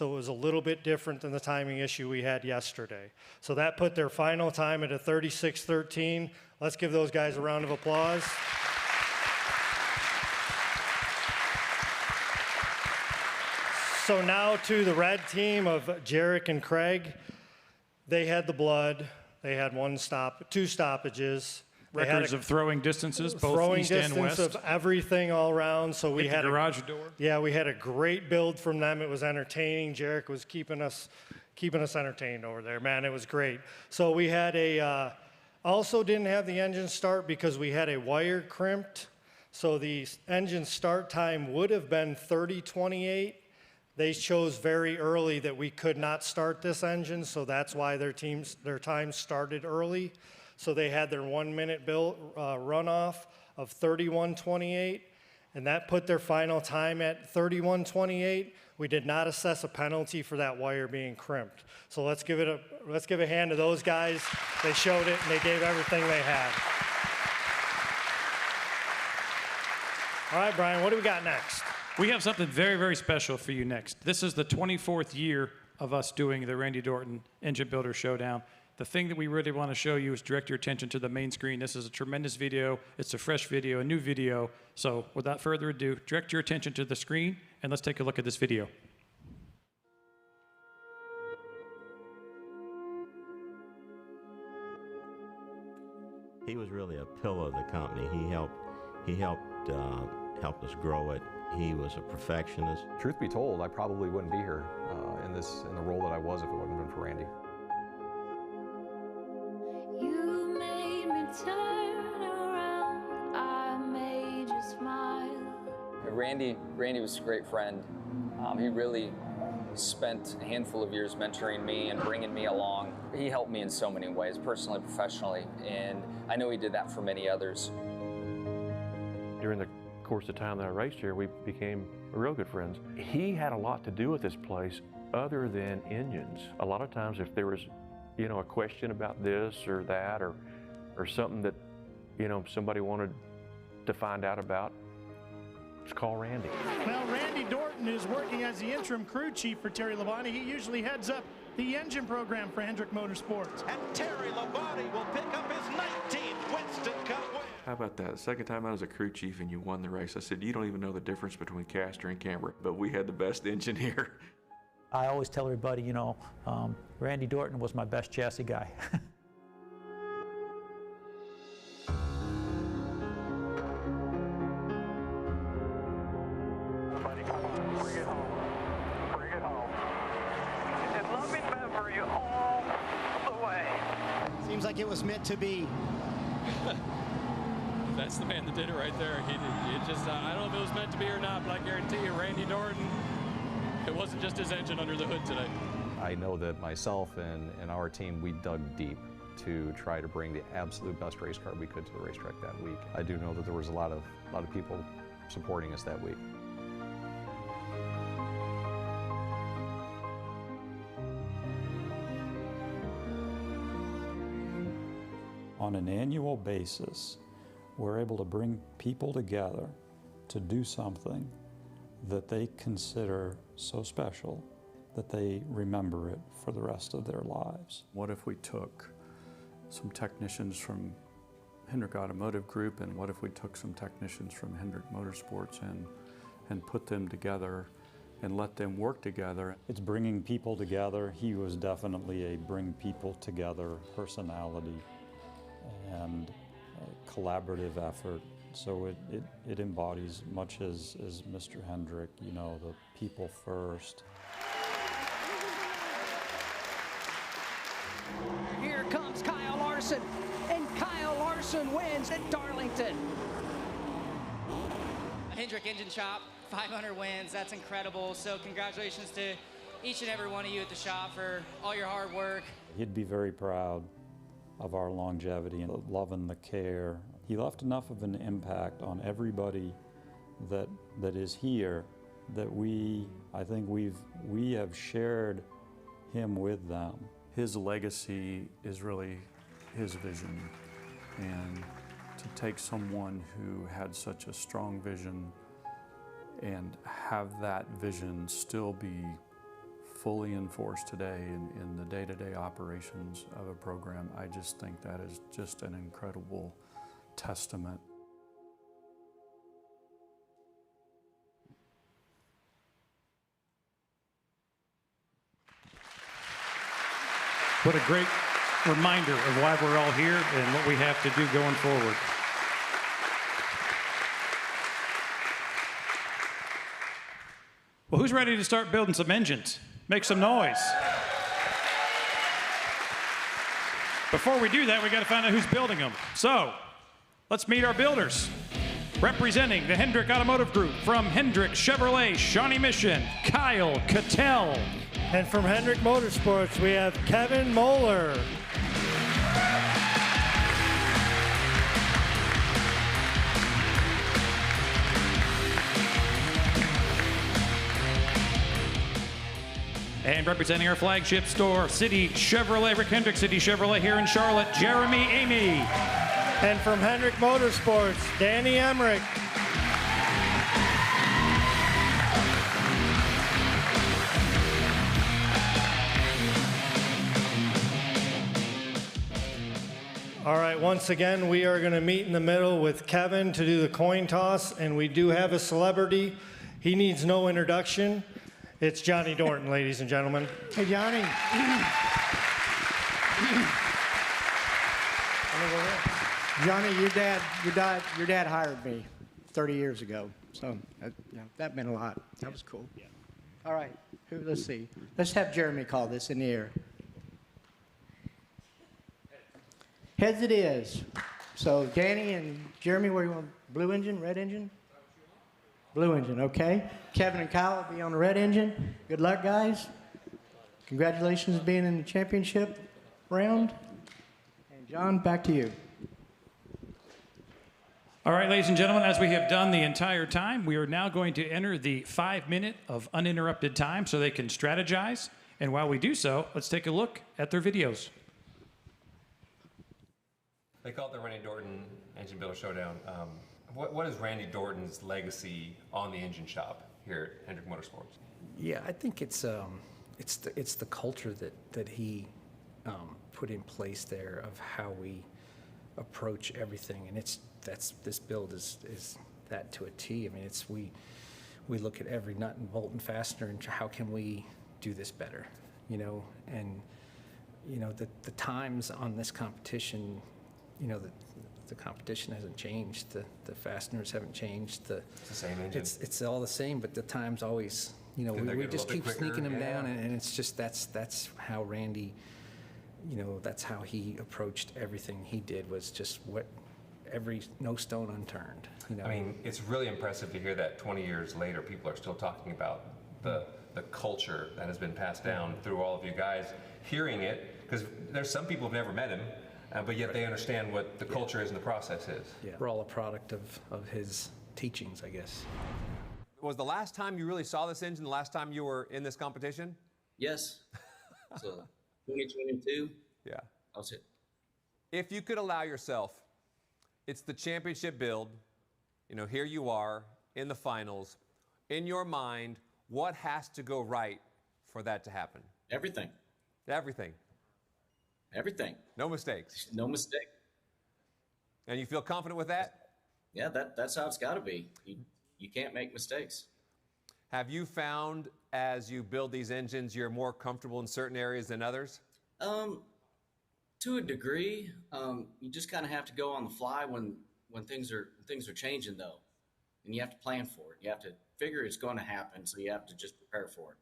so it was a little bit different than the timing issue we had yesterday. So that put their final time at a 36:13. Let's give those guys a round of applause. So now to the red team of Jarek and Craig. They had the blood. They had two stoppages. Records of throwing distances, both throwing east and west. Throwing distance of everything all around. So we had the garage door. Yeah, we had a great build from them. It was entertaining. Jarek was keeping us entertained over there. Man, it was great. So we had also didn't have the engine start because we had a wire crimped. So the engine start time would have been 30:28. They chose very early that we could not start this engine, so that's why their time started early. So they had their 1 minute runoff of 31:28, and that put their final time at 31:28. We did not assess a penalty for that wire being crimped. So let's give a hand to those guys. They showed it and they gave everything they had. All right, Brian, what do we got next? We have something very, very special for you next. This is the 24th year of us doing the Randy Dorton Engine Builder Showdown. The thing that we really want to show you is direct your attention to the main screen. This is a tremendous video. It's a fresh video, a new video. So without further ado, direct your attention to the screen and let's take a look at this video. He was really a pillar of the company. He helped us grow it. He was a perfectionist. Truth be told, I probably wouldn't be here in the role that I was if it wouldn't have been for Randy. You made me turn around, I made you smile. Randy was a great friend. He really spent a handful of years mentoring me and bringing me along. He helped me in so many ways, personally, professionally, and I know he did that for many others. During the course of time that I raced here, we became real good friends. He had a lot to do with this place other than engines. A lot of times if there was, a question about this or that or something that, somebody wanted to find out about, just call Randy. Well, Randy Dorton is working as the interim crew chief for Terry Labonte. He usually heads up the engine program for Hendrick Motorsports. And Terry Labonte will pick up his 19th Winston Cup win. How about that? The second time I was a crew chief and you won the race, I said, you don't even know the difference between Caster and Camber, but we had the best engine here. I always tell everybody, Randy Dorton was my best chassis guy. Buddy, come on, bring it home. Bring it home. And let me remember you all the way. Seems like it was meant to be. That's the man that did it right there. He just, I don't know if it was meant to be or not, but I guarantee you, Randy Dorton, it wasn't just his engine under the hood today. I know that myself and our team, we dug deep to try to bring the absolute best race car we could to the racetrack that week. I do know that there was a lot of people supporting us that week. On an annual basis, we're able to bring people together to do something that they consider so special that they remember it for the rest of their lives. What if we took some technicians from Hendrick Automotive Group, and what if we took some technicians from Hendrick Motorsports and put them together and let them work together? It's bringing people together. He was definitely a bring people together personality and a collaborative effort. So it embodies much as Mr. Hendrick, the people first. Here comes Kyle Larson, and Kyle Larson wins at Darlington. Hendrick Engine Shop, 500 wins, that's incredible. So congratulations to each and every one of you at the shop for all your hard work. He'd be very proud of our longevity and the love and the care. He left enough of an impact on everybody that is here that I think we have shared him with them. His legacy is really his vision, and to take someone who had such a strong vision and have that vision still be fully enforced today in the day-to-day operations of a program, I just think that is just an incredible testament. What a great reminder of why we're all here and what we have to do going forward. Well, who's ready to start building some engines? Make some noise. Before we do that, we got to find out who's building them. So, let's meet our builders. Representing the Hendrick Automotive Group from Hendrick Chevrolet Shawnee Mission, Kyle Cattell. And from Hendrick Motorsports, we have Kevin Moeller. And representing our flagship store, City Chevrolet, Rick Hendrick City Chevrolet here in Charlotte, Jeremy Amy. And from Hendrick Motorsports, Danny Emmerich. All right, once again, we are going to meet in the middle with Kevin to do the coin toss, and we do have a celebrity. He needs no introduction. It's Johnny Dorton, ladies and gentlemen. Hey, Johnny. Johnny, your dad hired me 30 years ago, so that meant a lot. That was cool. Yeah. All right, let's see. Let's have Jeremy call this in the air. Heads it is. So Danny and Jeremy, where you want? Blue engine, red engine? Blue engine, okay. Kevin and Kyle will be on the red engine. Good luck, guys. Congratulations on being in the championship round. And John, back to you. All right, ladies and gentlemen, as we have done the entire time, we are now going to enter the 5 minute of uninterrupted time so they can strategize. And while we do so, let's take a look at their videos. They call it the Randy Dorton Engine Builder Showdown. What is Randy Dorton's legacy on the engine shop here at Hendrick Motorsports? Yeah, I think it's the culture that he put in place there of how we approach everything, and this build is that to a T. I mean, we look at every nut and bolt and fastener and how can we do this better, and the times on this competition. The competition hasn't changed. The fasteners haven't changed. It's the same engine. It's all the same, but the times always, we just keep sneaking them down, and it's just that's how Randy, that's how he approached everything he did was just no stone unturned. I mean, it's really impressive to hear that 20 years later, people are still talking about the culture that has been passed down through all of you guys, hearing it, because there's some people who've never met him. But yet they understand what the culture is and the process is. Yeah. We're all a product of his teachings, I guess. Was the last time you really saw this engine the last time you were in this competition? Yes. So 2022. Yeah. That was it. If you could allow yourself, it's the championship build, here you are in the finals. In your mind, what has to go right for that to happen? Everything. Everything. Everything. No mistakes. No mistake. And you feel confident with that? Yeah, that's how it's got to be. You can't make mistakes. Have you found as you build these engines, you're more comfortable in certain areas than others? To a degree, you just kind of have to go on the fly when things are changing though, and you have to plan for it. You have to figure it's going to happen, so you have to just prepare for it.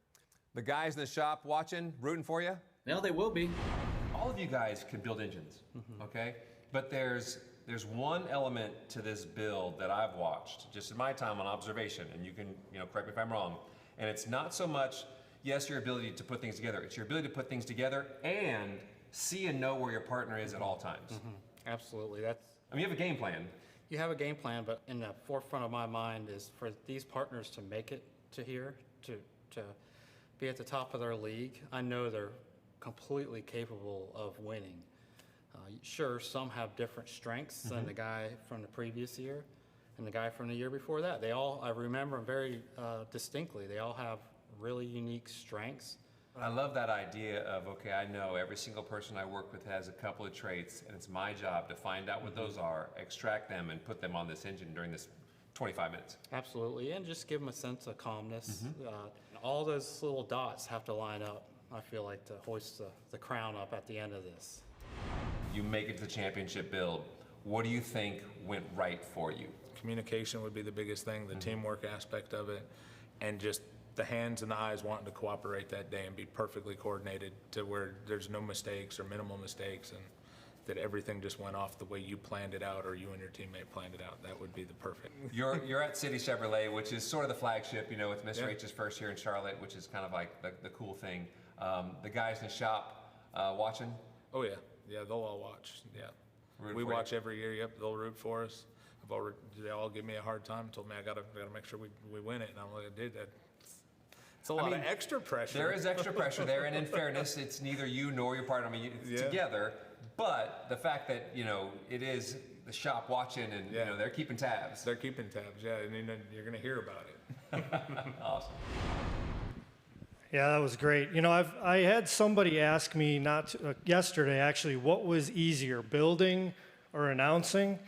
The guys in the shop watching, rooting for you? No, they will be. All of you guys can build engines, okay? But there's one element to this build that I've watched just in my time on observation, and you can correct me if I'm wrong. And it's not so much, yes, your ability to put things together. It's your ability to put things together and see and know where your partner is at all times. Absolutely. I mean, you have a game plan. You have a game plan, but in the forefront of my mind is for these partners to make it to here, to be at the top of their league. I know they're completely capable of winning. Sure, some have different strengths than the guy from the previous year and the guy from the year before that. I remember very distinctly, they all have really unique strengths. I love that idea of, okay, I know every single person I work with has a couple of traits, and it's my job to find out what those are, extract them, and put them on this engine during this 25 minutes. Absolutely, and just give them a sense of calmness. All those little dots have to line up, I feel like, to hoist the crown up at the end of this. You make it to the championship build. What do you think went right for you? Communication would be the biggest thing, the teamwork aspect of it, and just the hands and the eyes wanting to cooperate that day and be perfectly coordinated to where there's no mistakes or minimal mistakes, and that everything just went off the way you planned it out or you and your teammate planned it out. That would be the perfect. You're at City Chevrolet, which is sort of the flagship, you know, with Mr. H's first year in Charlotte, which is kind of like the cool thing. The guys in the shop watching? Oh yeah, yeah, they'll all watch. Yeah, we watch every year. Yep, they'll root for us. They all give me a hard time. Told me I gotta make sure we win it, and I'm like, dude, it's a lot of extra pressure. There is extra pressure there, and in fairness, it's neither you nor your partner. I mean, it's together. But the fact that, you know, it is the shop watching, and you know, they're keeping tabs. They're keeping tabs. Yeah, and you're gonna hear about it. Awesome. Yeah, that was great. You know, I had somebody ask me yesterday actually, what was easier, building or announcing?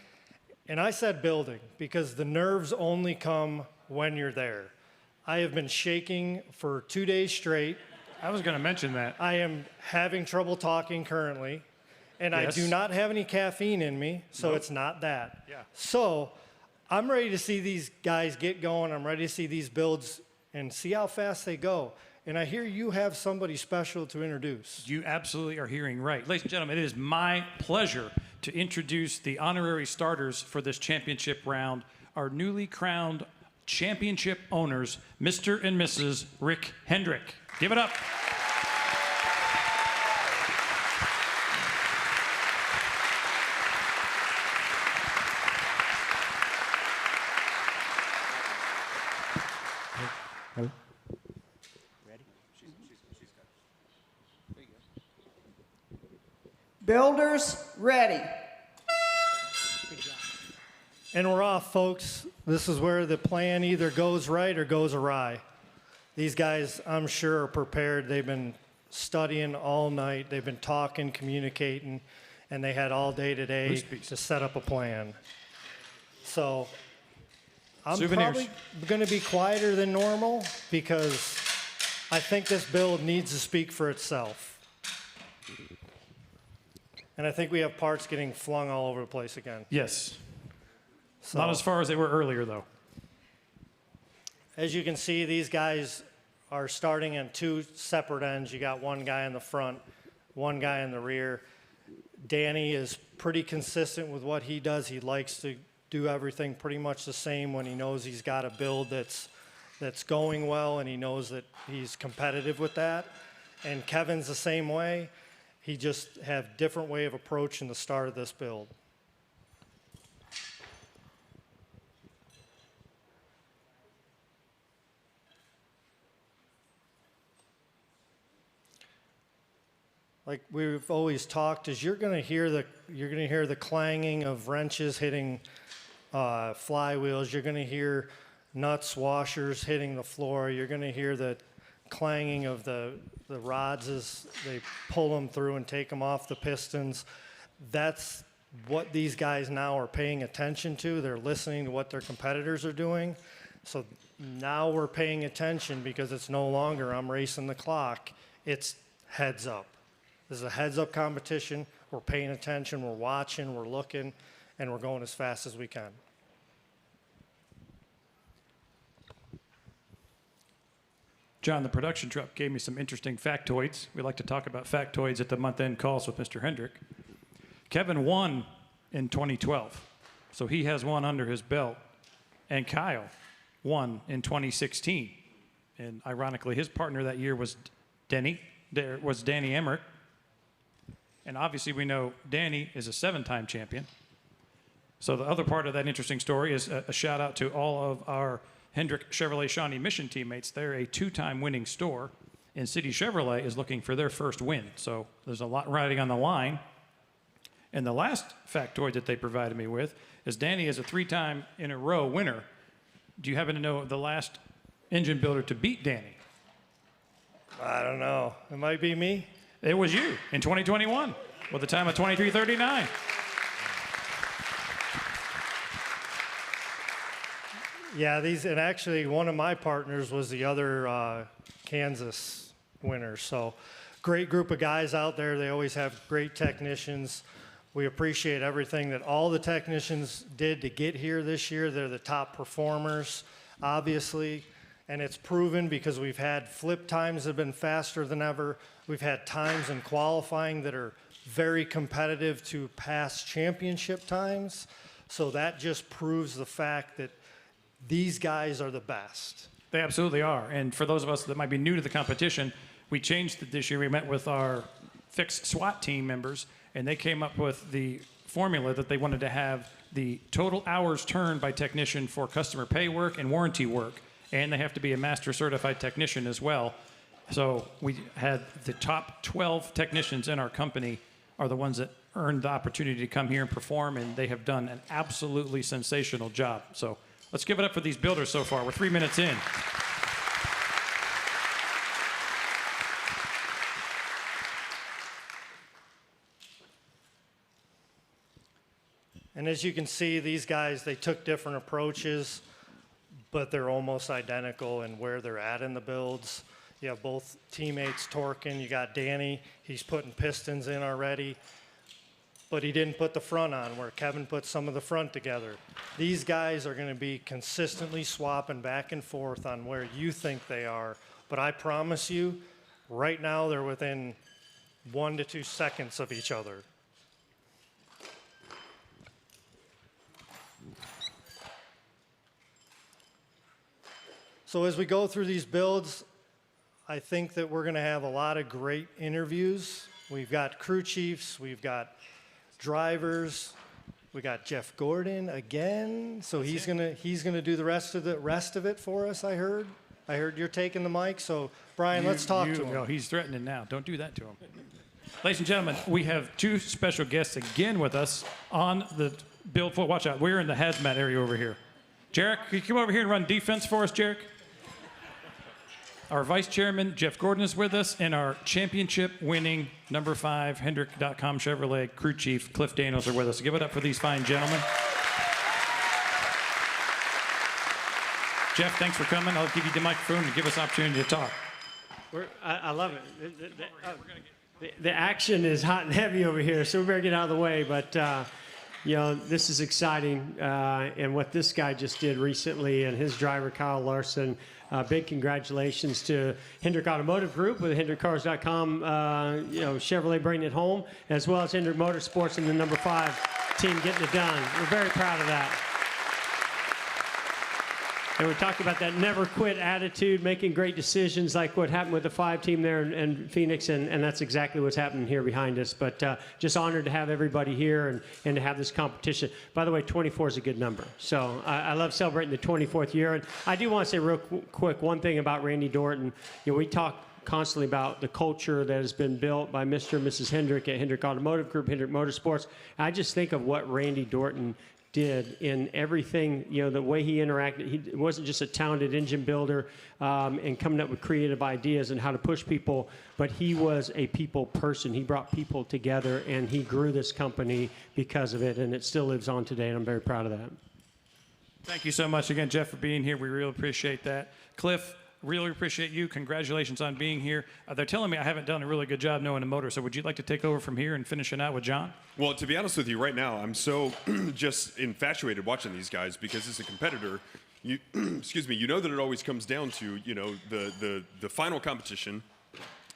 And I said building, because the nerves only come when you're there. I have been shaking for 2 days straight. I was going to mention that. I am having trouble talking currently, and Yes. I do not have any caffeine in me, so Nope. it's not that. Yeah. So I'm ready to see these guys get going. I'm ready to see these builds and see how fast they go. And I hear you have somebody special to introduce. You absolutely are hearing right. Ladies and gentlemen, it is my pleasure to introduce the honorary starters for this championship round, our newly crowned championship owners, Mr. and Mrs. Rick Hendrick. Give it up. Builders ready. And we're off, folks. This is where the plan either goes right or goes awry. These guys, I'm sure, are prepared. They've been studying all night. They've been talking, communicating, and they had all day today to set up a plan. So I'm probably going to be quieter than normal because I think this build needs to speak for itself. And I think we have parts getting flung all over the place again. Yes. So, not as far as they were earlier, though. As you can see, these guys are starting on two separate ends. You got one guy in the front, one guy in the rear. Danny is pretty consistent with what he does. He likes to do everything pretty much the same when he knows he's got a build that's going well, and he knows that he's competitive with that. And Kevin's the same way. He just have different way of approaching the start of this build. Like we've always talked, is you're going to hear the clanging of wrenches hitting flywheels. You're going to hear nuts, washers hitting the floor. You're going to hear the clanging of the rods as they pull them through and take them off the pistons. That's what these guys now are paying attention to. They're listening to what their competitors are doing. So now we're paying attention because it's no longer I'm racing the clock. It's heads up. This is a heads-up competition. We're paying attention, we're watching, we're looking, and we're going as fast as we can. John, the production truck gave me some interesting factoids. We like to talk about factoids at the month-end calls with Mr. Hendrick. Kevin won in 2012, so he has one under his belt. And Kyle won in 2016. And ironically, his partner that year was Danny Hendrick. And obviously we know Danny is a 7-time champion. So the other part of that interesting story is a shout out to all of our Hendrick Chevrolet Shawnee Mission teammates. They're a 2-time winning store, and City Chevrolet is looking for their first win. So there's a lot riding on the line. And the last factoid that they provided me with is Danny is a 3-time in a row winner. Do you happen to know the last engine builder to beat Danny? I don't know. It might be me. It was you in 2021 with a time of 23:39. Yeah, and actually one of my partners was the other Kansas winner. So great group of guys out there. They always have great technicians. We appreciate everything that all the technicians did to get here this year. They're the top performers, obviously, and it's proven because we've had flip times that have been faster than ever. We've had times in qualifying that are very competitive to past championship times. So that just proves the fact that these guys are the best. They absolutely are. And for those of us that might be new to the competition, we changed it this year. We met with our fixed SWAT team members, and they came up with the formula that they wanted to have the total hours turned by technician for customer pay work and warranty work. And they have to be a master certified technician as well. So we had the top 12 technicians in our company are the ones that earned the opportunity to come here and perform, and they have done an absolutely sensational job. So let's give it up for these builders so far. We're 3 minutes in. And as you can see, these guys, they took different approaches, but they're almost identical in where they're at in the builds. You have both teammates torquing. You got Danny, he's putting pistons in already, but he didn't put the front on where Kevin put some of the front together. These guys are gonna be consistently swapping back and forth on where you think they are, but I promise you, right now they're within 1 to 2 seconds of each other. So as we go through these builds, I think that we're gonna have a lot of great interviews. We've got crew chiefs, we've got drivers, we got Jeff Gordon again. So he's gonna do the rest of it for us, I heard. I heard you're taking the mic, so Brian, let's talk to him. No, he's threatening now. Don't do that to him. Ladies and gentlemen, we have two special guests again with us on the build floor. Watch out, we're in the hazmat area over here. Jarek, can you come over here and run defense for us, Jarek? Our vice chairman, Jeff Gordon, is with us, and our championship-winning number 5 Hendrick.com Chevrolet crew chief, Cliff Daniels, are with us. Give it up for these fine gentlemen. Jeff, thanks for coming. I'll give you the microphone to give us opportunity to talk. I love it. The action is hot and heavy over here, so we better get out of the way. But you know, this is exciting, and what this guy just did recently, and his driver Kyle Larson. Big congratulations to Hendrick Automotive Group with HendrickCars.com, you know, Chevrolet bringing it home, as well as Hendrick Motorsports and the number 5 team getting it done. We're very proud of that. And we talked about that never quit attitude, making great decisions like what happened with the 5 team there in Phoenix, and that's exactly what's happening here behind us. But just honored to have everybody here and to have this competition. By the way, 24 is a good number. So I love celebrating the 24th year. And I do want to say real quick one thing about Randy Dorton. You know, we talk constantly about the culture that has been built by Mr. and Mrs. Hendrick at Hendrick Automotive Group, Hendrick Motorsports. I just think of what Randy Dorton did in everything, you know, the way he interacted. He wasn't just a talented engine builder and coming up with creative ideas and how to push people, but he was a people person. He brought people together, and he grew this company because of it, and it still lives on today, and I'm very proud of that. Thank you so much again, Jeff, for being here. We really appreciate that. Cliff, really appreciate you. Congratulations on being here. They're telling me I haven't done a really good job knowing the motor, so would you like to take over from here and finish it out with John? Well, to be honest with you, right now, I'm so just infatuated watching these guys because as a competitor, you, excuse me, you know that it always comes down to, you know, the final competition,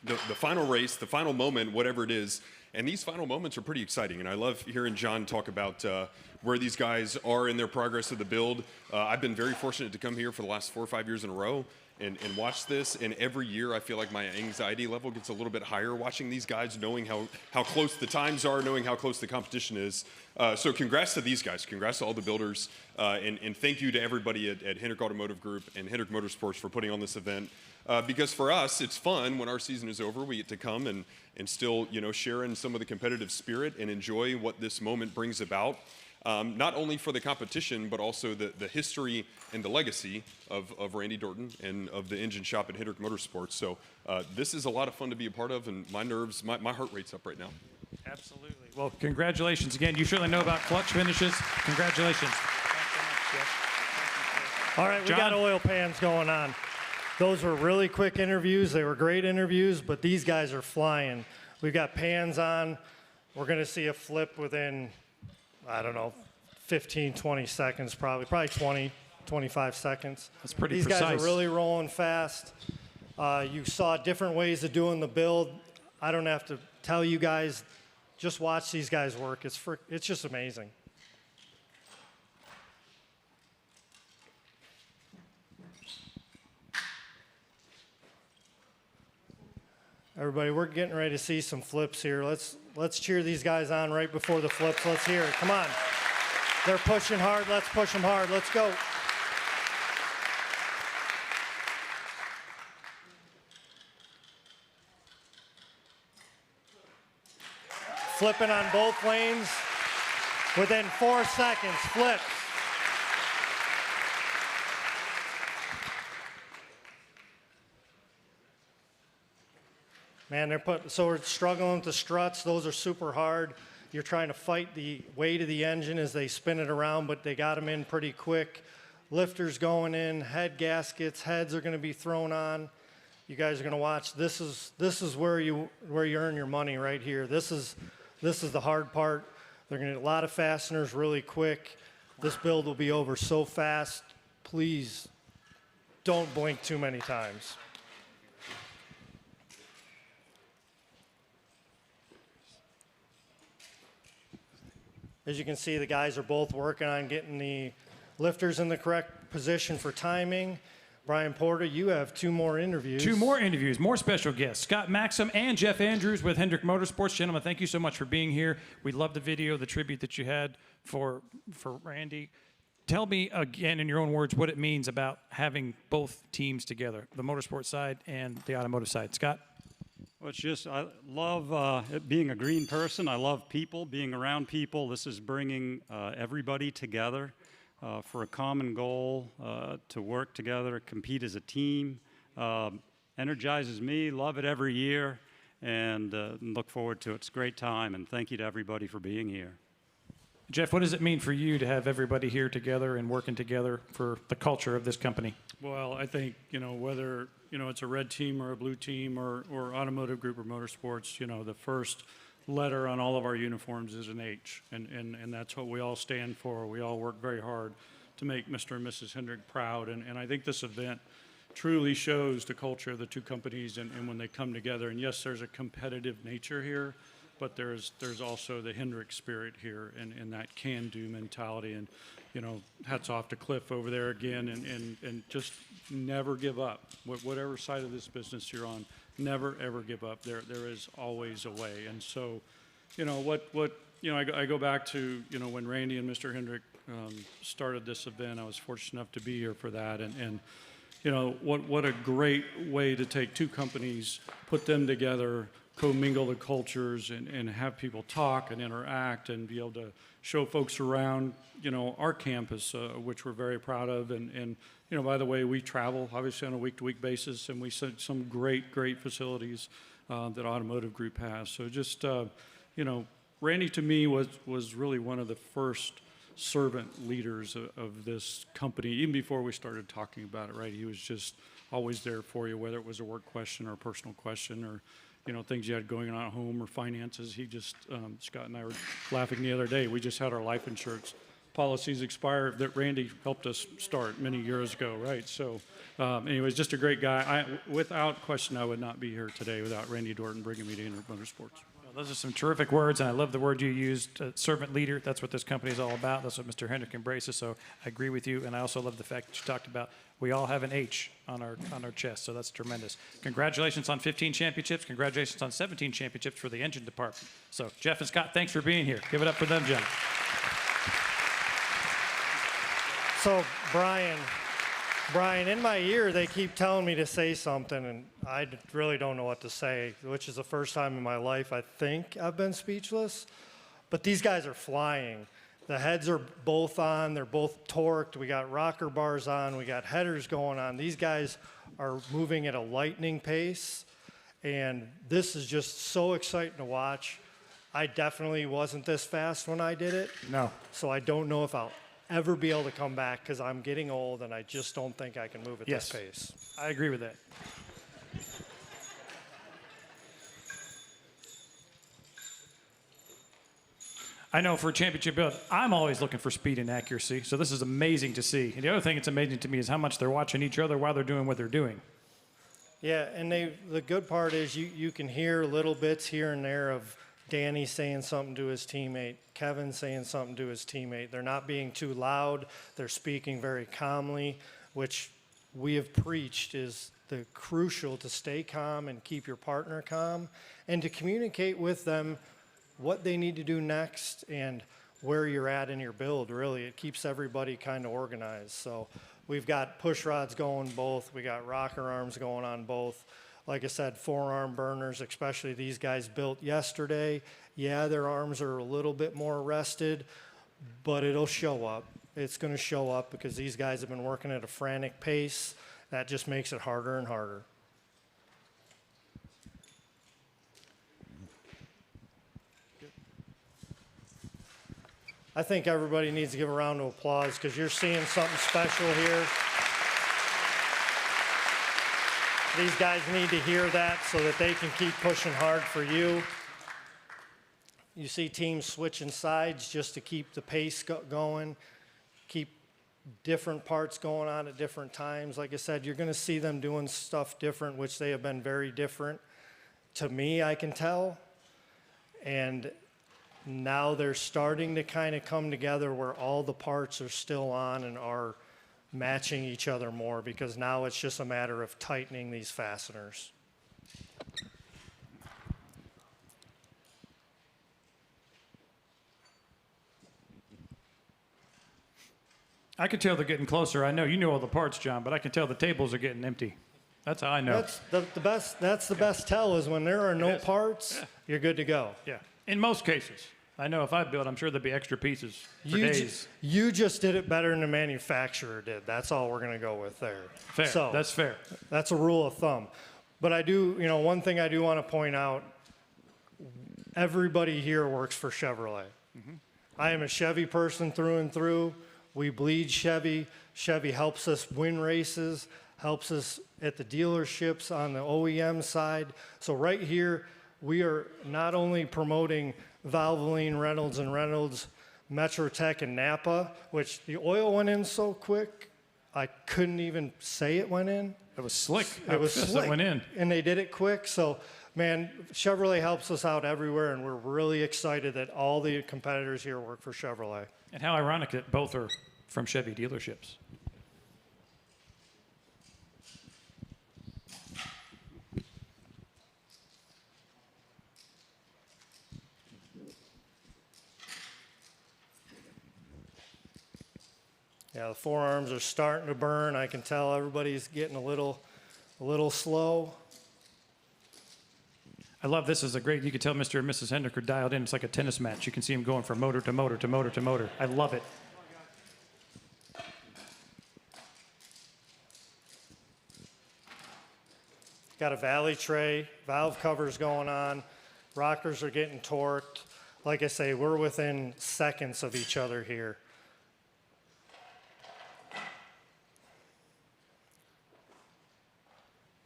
the final race, the final moment, whatever it is. And these final moments are pretty exciting. And I love hearing John talk about where these guys are in their progress of the build. I've been very fortunate to come here for the last 4 or 5 years in a row and watch this. And every year I feel like my anxiety level gets a little bit higher watching these guys, knowing how close the times are, knowing how close the competition is. So congrats to these guys. Congrats to all the builders. And thank you to everybody at Hendrick Automotive Group and Hendrick Motorsports for putting on this event. Because for us, it's fun when our season is over. We get to come and still, you know, share in some of the competitive spirit and enjoy what this moment brings about. not only for the competition, but also the history and the legacy of Randy Dorton and of the engine shop at Hendrick Motorsports. So this is a lot of fun to be a part of, and my heart rate's up right now. Absolutely. Well, congratulations again. You surely know about clutch finishes. Congratulations. All right, we John? got oil pans going on. Those were really quick interviews. They were great interviews, but these guys are flying. We've got pans on. We're going to see a flip within, I don't know, 15, 20 seconds probably 20, 25 seconds. That's pretty These precise. guys are really rolling fast. You saw different ways of doing the build. I don't have to tell you guys. Just watch these guys work. It's just amazing. Everybody, we're getting ready to see some flips here. Let's cheer these guys on right before the flips. Let's hear it. Come on. They're pushing hard. Let's push them hard. Let's go. Flipping on both lanes within 4 seconds. Flips. Man, so we're struggling with the struts. Those are super hard. You're trying to fight the weight of the engine as they spin it around, but they got them in pretty quick. Lifters going in, head gaskets, heads are going to be thrown on. You guys are going to watch. This is where you earn your money right here. This is the hard part. They're going to get a lot of fasteners really quick. This build will be over so fast. Please don't blink too many times. As you can see, the guys are both working on getting the lifters in the correct position for timing. Brian Porter, you have 2 more interviews. 2 more interviews, more special guests. Scott Maxim and Jeff Andrews with Hendrick Motorsports. Gentlemen, thank you so much for being here. We love the video, the tribute that you had for Randy. Tell me again in your own words what it means about having both teams together, the motorsport side and the automotive side. Scott? Well, it's just, I love being a green person. I love people, being around people. This is bringing everybody together for a common goal, to work together, compete as a team. Energizes me, love it every year, and look forward to it. It's a great time, and thank you to everybody for being here. Jeff, what does it mean for you to have everybody here together and working together for the culture of this company? Well, I think, whether, it's a red team or a blue team or Automotive Group or Motorsports, the first letter on all of our uniforms is an H, and that's what we all stand for. We all work very hard to make Mr. and Mrs. Hendrick proud, and I think this event truly shows the culture of the two companies and when they come together. And yes, there's a competitive nature here, but there's also the Hendrick spirit here and that can-do mentality. And, hats off to Cliff over there again, and just never give up. Whatever side of this business you're on, never, ever give up. There is always a way. And so, I go back to, when Randy and Mr. Hendrick started this event, I was fortunate enough to be here for that. And what a great way to take two companies, put them together, commingle the cultures, and have people talk and interact and be able to show folks around, our campus, which we're very proud of. And by the way, we travel obviously on a week-to-week basis, and we see some great facilities that Automotive Group has. So just, Randy to me was really one of the first servant leaders of this company, even before we started talking about it, right? He was just always there for you, whether it was a work question or a personal question or, things you had going on at home or finances. He just, Scott and I were laughing the other day. We just had our life insurance policies expire that Randy helped us start many years ago, right? So anyways, just a great guy. Without question, I would not be here today without Randy Dorton bringing me to Hendrick Motorsports. Those are some terrific words, and I love the word you used, servant leader. That's what this company is all about. That's what Mr. Hendrick embraces, so I agree with you. And I also love the fact that you talked about we all have an H on our chest, so that's tremendous. Congratulations on 15 championships. Congratulations on 17 championships for the engine department. So Jeff and Scott, thanks for being here. Give it up for them, gentlemen. So Brian, in my ear, they keep telling me to say something, and I really don't know what to say, which is the first time in my life I think I've been speechless. But these guys are flying. The heads are both on. They're both torqued. We got rocker bars on. We got headers going on. These guys are moving at a lightning pace, and this is just so exciting to watch. I definitely wasn't this fast when I did it. No. So I don't know if I'll ever be able to come back because I'm getting old, and I just don't think I can move at Yes. this pace. I agree with that. I know for a championship build, I'm always looking for speed and accuracy, so this is amazing to see. And the other thing that's amazing to me is how much they're watching each other while they're doing what they're doing. Yeah, and the good part is you can hear little bits here and there of Danny saying something to his teammate, Kevin saying something to his teammate. They're not being too loud. They're speaking very calmly, which we have preached is the crucial to stay calm and keep your partner calm and to communicate with them what they need to do next and where you're at in your build, really. It keeps everybody kind of organized. So we've got push rods going both. We got rocker arms going on both. Like I said, forearm burners, especially these guys built yesterday. Yeah, their arms are a little bit more rested, but it'll show up. It's going to show up because these guys have been working at a frantic pace. That just makes it harder and harder. I think everybody needs to give a round of applause because you're seeing something special here. These guys need to hear that so that they can keep pushing hard for you. You see teams switching sides just to keep the pace going, keep different parts going on at different times. Like I said, you're going to see them doing stuff different, which they have been very different. To me, I can tell. And now they're starting to kind of come together where all the parts are still on and are matching each other more because now it's just a matter of tightening these fasteners. I can tell they're getting closer. I know you know all the parts, John, but I can tell the tables are getting empty. That's how I know. That's the best. That's the best tell is when there are no parts, you're good to go. Yeah, in most cases. I know if I build, I'm sure there'd be extra pieces for days. You just did it better than the manufacturer did. That's all we're going to go with there. Fair. So that's fair. That's a rule of thumb. But I do, one thing I do want to point out, everybody here works for Chevrolet. Mm-hmm. I am a Chevy person through and through. We bleed Chevy. Chevy helps us win races, helps us at the dealerships on the OEM side. So right here, we are not only promoting Valvoline, Reynolds and Reynolds, Metrotech and Napa, which the oil went in so quick, I couldn't even say it went in. It was slick. It was slick. It went in. And they did it quick. So, man, Chevrolet helps us out everywhere, and we're really excited that all the competitors here work for Chevrolet. And how ironic that both are from Chevy dealerships. Yeah, the forearms are starting to burn. I can tell everybody's getting a little slow. I love this. Is a great. You can tell Mr. and Mrs. Hendrick are dialed in. It's like a tennis match. You can see them going from motor to motor to motor to motor. I love it. Got a valley tray, valve covers going on, rockers are getting torqued. Like I say, we're within seconds of each other here.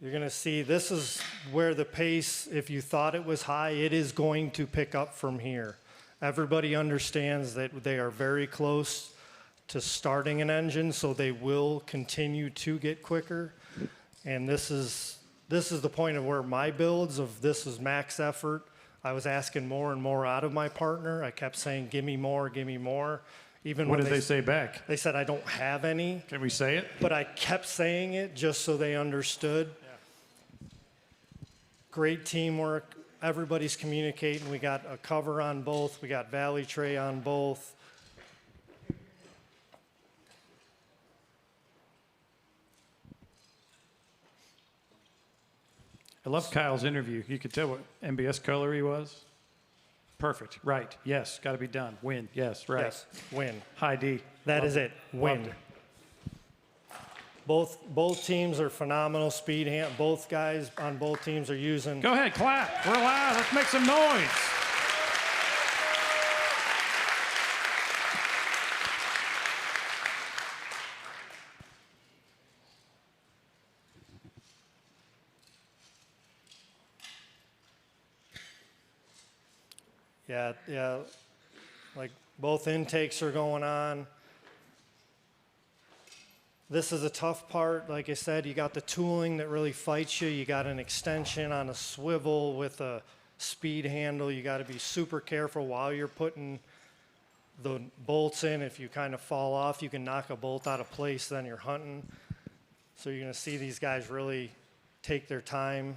You're going to see this is where the pace, if you thought it was high, it is going to pick up from here. Everybody understands that they are very close to starting an engine, so they will continue to get quicker. And this is the point of where my builds of this is max effort. I was asking more and more out of my partner. I kept saying, give me more, give me more. Even What when did they say back? They said, I don't have any. Can we say it? But I kept saying it just so they understood. Great teamwork. Everybody's communicating. We got a cover on both. We got valley tray on both. I love Kyle's interview. You could tell what MBS color he was. Perfect. Right. Yes. Got to be done. Win. Yes. Right. Yes, win. High D. That Loved is it. Loved Win. it. Both teams are phenomenal both guys on both teams are using. Go ahead. Clap. We're loud. Let's make some noise. Yeah. Like both intakes are going on. This is a tough part. Like I said, you got the tooling that really fights you. You got an extension on a swivel with a speed handle. You got to be super careful while you're putting the bolts in. If you kind of fall off, you can knock a bolt out of place, then you're hunting. So you're going to see these guys really take their time,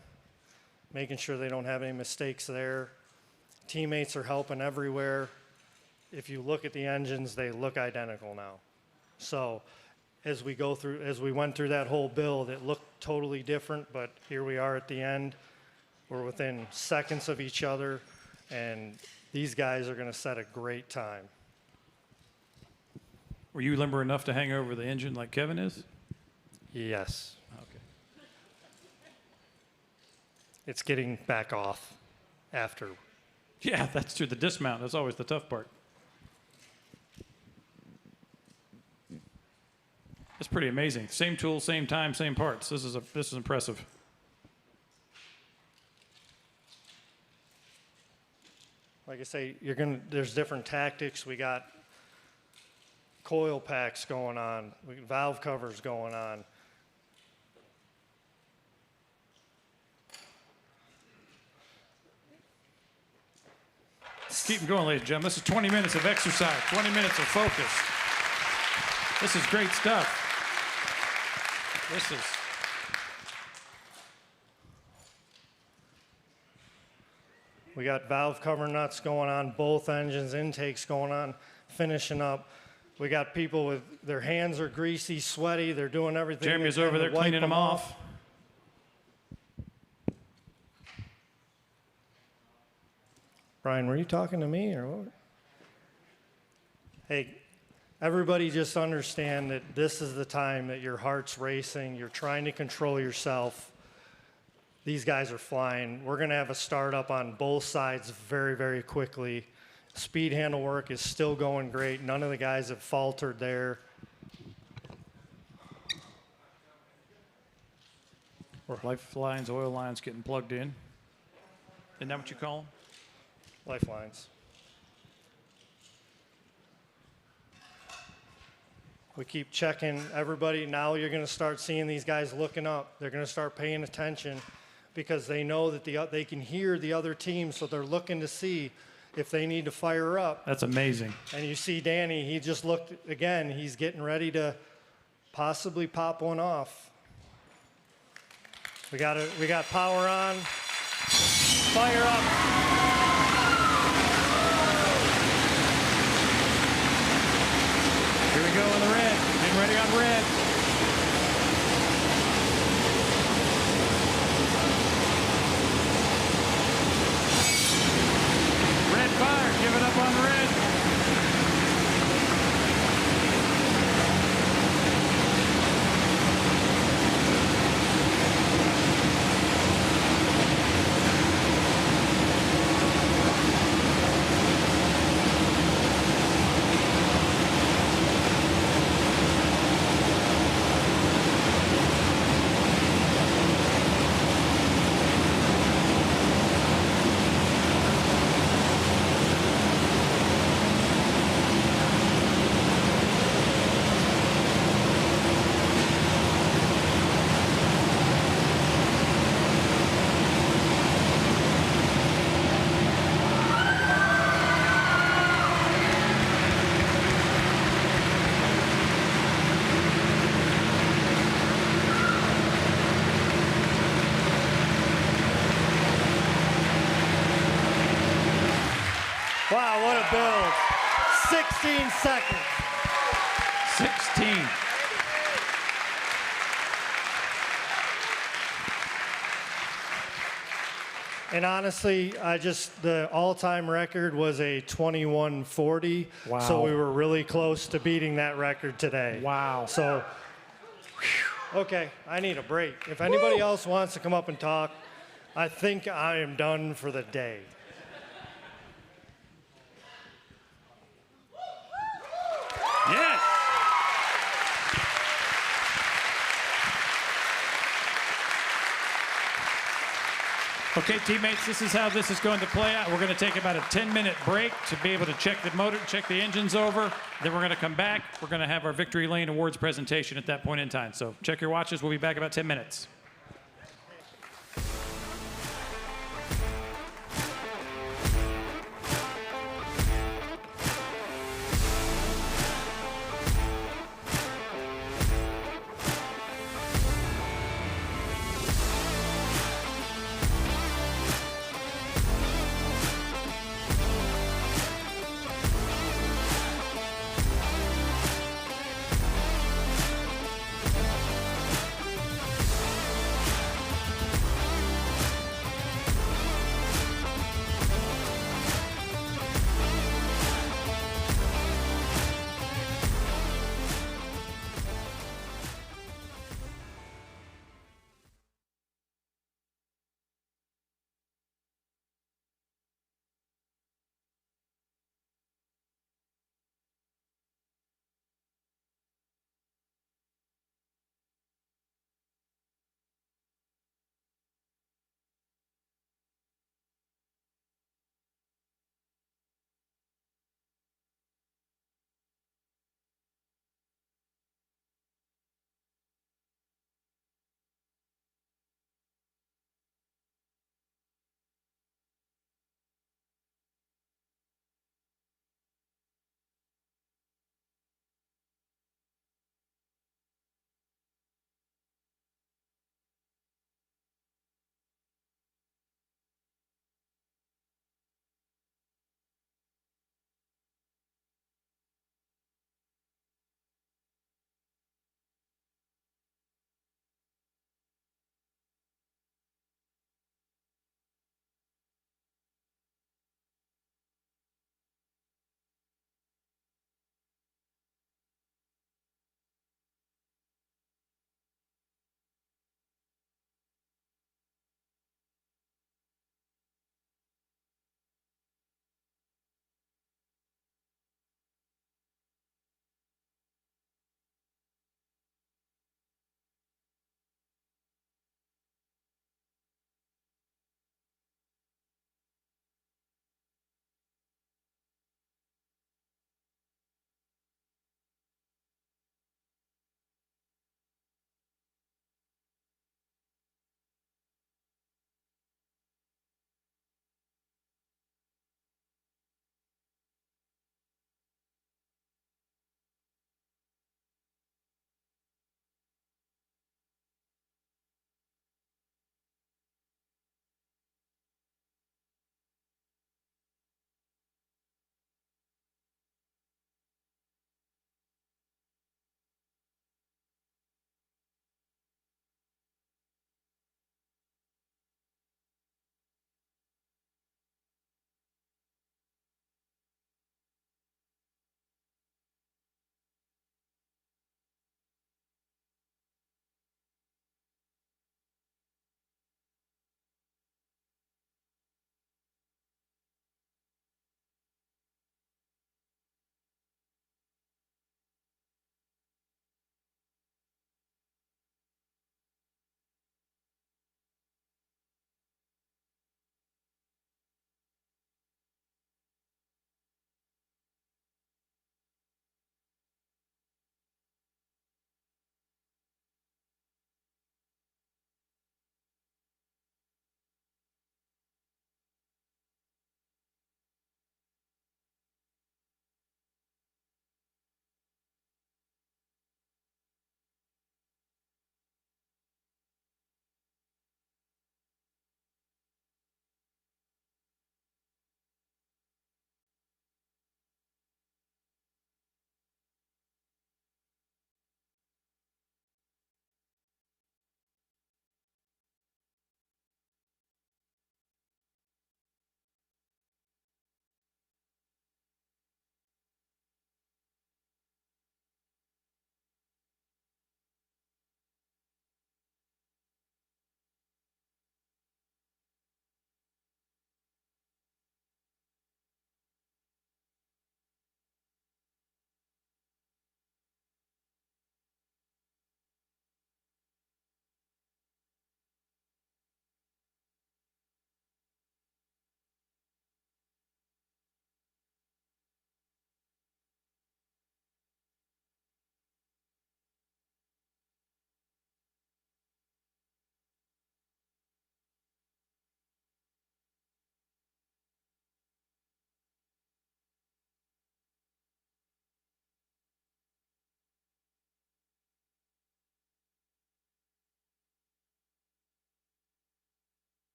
making sure they don't have any mistakes there. Teammates are helping everywhere. If you look at the engines, they look identical now. So as we went through that whole build, it looked totally different, but here we are at the end. We're within seconds of each other, and these guys are going to set a great time. Were you limber enough to hang over the engine like Kevin is? Yes. Okay. It's getting back off after. Yeah, that's true. The dismount, that's always the tough part. It's pretty amazing. Same tool, same time, same parts. This is impressive. Like I say, there's different tactics. We got coil packs going on, valve covers going on. Keep them going, ladies and gentlemen. This is 20 minutes of exercise, 20 minutes of focus. This is great stuff. We got valve cover nuts going on, both engines, intakes going on, finishing up. We got people with their hands are greasy, sweaty. They're doing everything. Jeremy's they can over there to wipe cleaning them off. Brian, were you talking to me or what? Hey, everybody just understand that this is the time that your heart's racing. You're trying to control yourself. These guys are flying. We're going to have a startup on both sides very, very quickly. Speed handle work is still going great. None of the guys have faltered there. Lifelines, oil lines getting plugged in. Isn't that what you call them? Lifelines. We keep checking everybody. Now you're going to start seeing these guys looking up. They're going to start paying attention because they know that they can hear the other team, so they're looking to see if they need to fire up. That's amazing. And you see Danny, he just looked again. He's getting ready to possibly pop one off. We got power on. Fire up. Here we go in the red. Getting ready on red. Red fire. Give it up on red. Wow, what a build. 16 seconds. 16. And honestly, the all-time record was a 21:40. Wow. So we were really close to beating that record today. Wow. So, okay, I need a break. If anybody else wants to come up and talk, I think I am done for the day. Yes. Okay, teammates, this is how this is going to play out. We're going to take about a 10-minute break to be able to check the motor, check the engines over. Then we're going to come back. We're going to have our Victory Lane Awards presentation at that point in time. So check your watches. We'll be back about 10 minutes.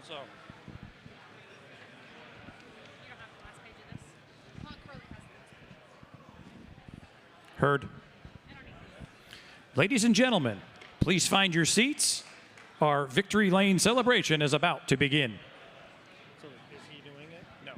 So. Heard. Ladies and gentlemen, please find your seats. Our Victory Lane celebration is about to begin. So is he doing it? No.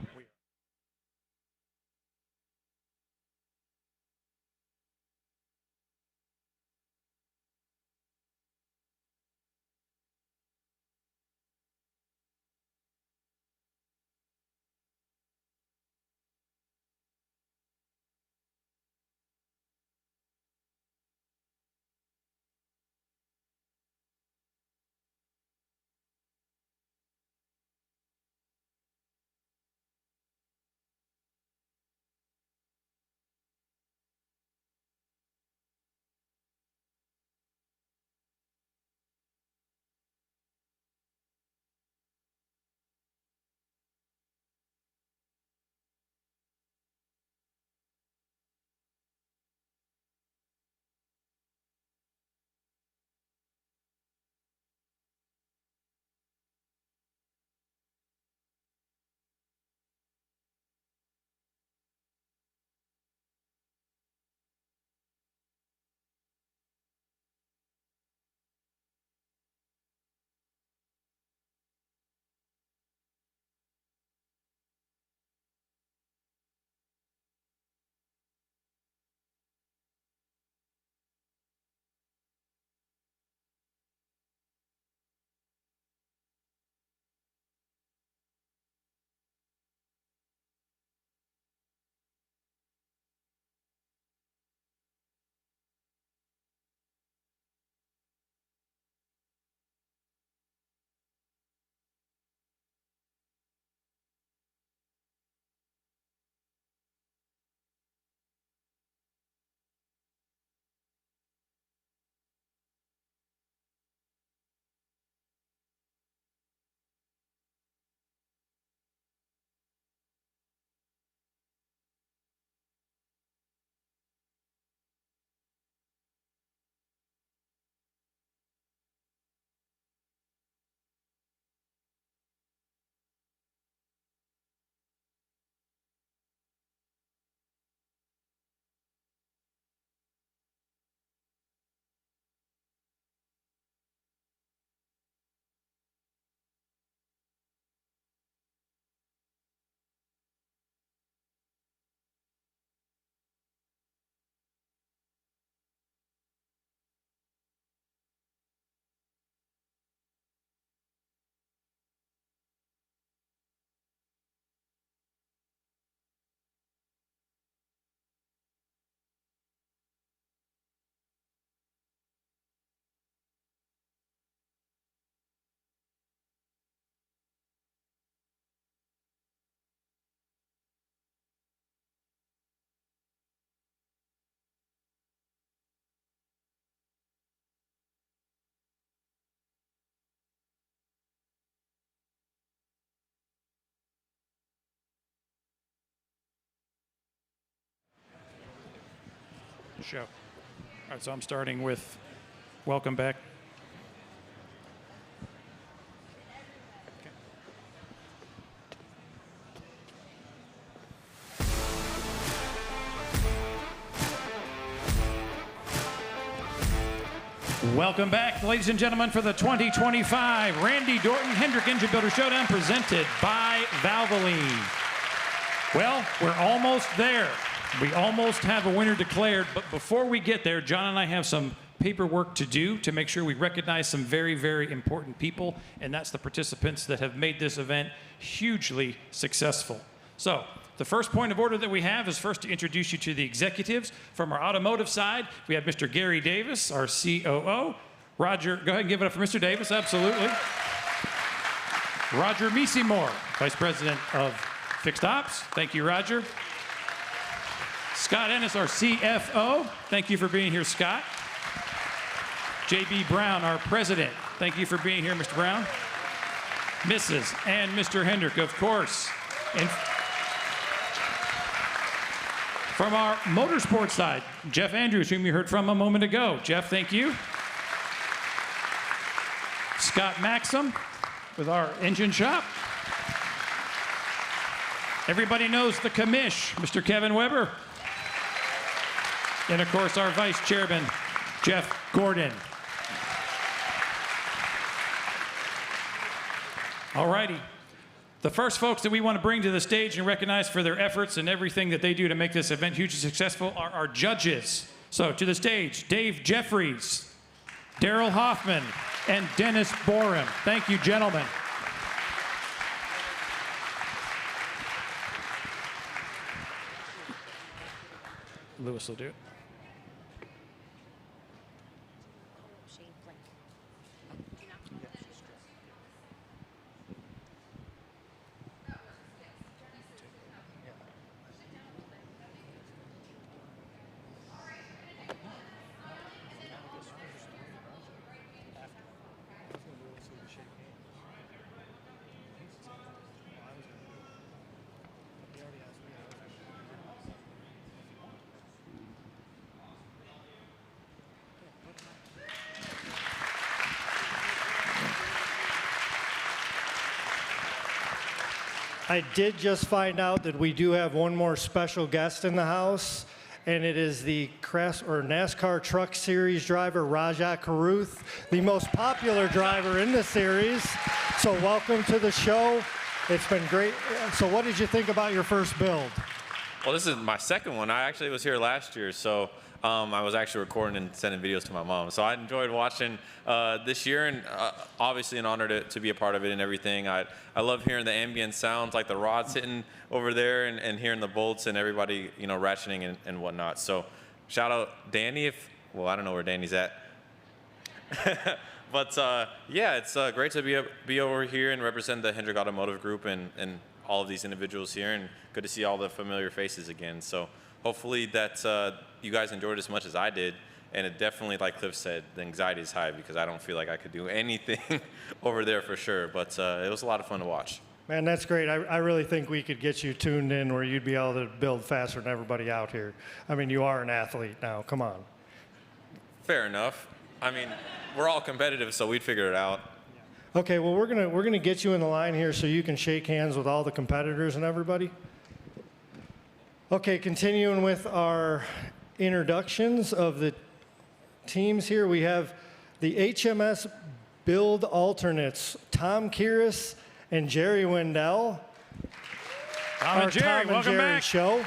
Show. All right, so I'm starting with welcome back. Welcome back, ladies and gentlemen, for the 2025 Randy Dorton Hendrick Engine Builder Showdown presented by Valvoline. Well, we're almost there. We almost have a winner declared, but before we get there, John and I have some paperwork to do to make sure we recognize some very, very important people, and that's the participants that have made this event hugely successful. So, the first point of order that we have is first to introduce you to the executives. From our automotive side, we have Mr. Gary Davis, our COO. Roger, go ahead and give it up for Mr. Davis, absolutely. Roger Meesemore, Vice President of Fixed Ops. Thank you, Roger. Scott Ennis, our CFO. Thank you for being here, Scott. JB Brown, our president. Thank you for being here, Mr. Brown. Mrs. and Mr. Hendrick, of course. And from our motorsports side, Jeff Andrews, whom you heard from a moment ago. Jeff, thank you. Scott Maxim, with our engine shop. Everybody knows the commish, Mr. Kevin Weber. And of course, our vice chairman, Jeff Gordon. All righty. The first folks that we want to bring to the stage and recognize for their efforts and everything that they do to make this event hugely successful are our judges. So to the stage, Dave Jeffries, Daryl Hoffman, and Dennis Boren. Thank you, gentlemen. Lewis will do it. I did just find out that we do have one more special guest in the house, and it is the NASCAR Truck Series driver, Rajah Caruth, the most popular driver in the series. So welcome to the show. It's been great. So what did you think about your first build? Well, this is my second one. I actually was here last year, so I was actually recording and sending videos to my mom. So I enjoyed watching this year, and obviously an honor to be a part of it and everything. I love hearing the ambient sounds, like the rods hitting over there, and hearing the bolts and everybody, you know, ratcheting and whatnot. So shout out Danny well, I don't know where Danny's at. But yeah, it's great to be over here and represent the Hendrick Automotive Group and all of these individuals here, and good to see all the familiar faces again. So hopefully that you guys enjoyed as much as I did. And it definitely, like Cliff said, the anxiety is high because I don't feel like I could do anything over there for sure. But it was a lot of fun to watch. Man, that's great. I really think we could get you tuned in where you'd be able to build faster than everybody out here. I mean, you are an athlete now. Come on. Fair enough. I mean, we're all competitive, so we'd figure it out. Okay, well, we're gonna get you in the line here so you can shake hands with all the competitors and everybody. Okay, continuing with our introductions of the teams here, we have the HMS Build Alternates, Tom Kiris and Jerry Wendell. Tom and Jerry, welcome back. Show.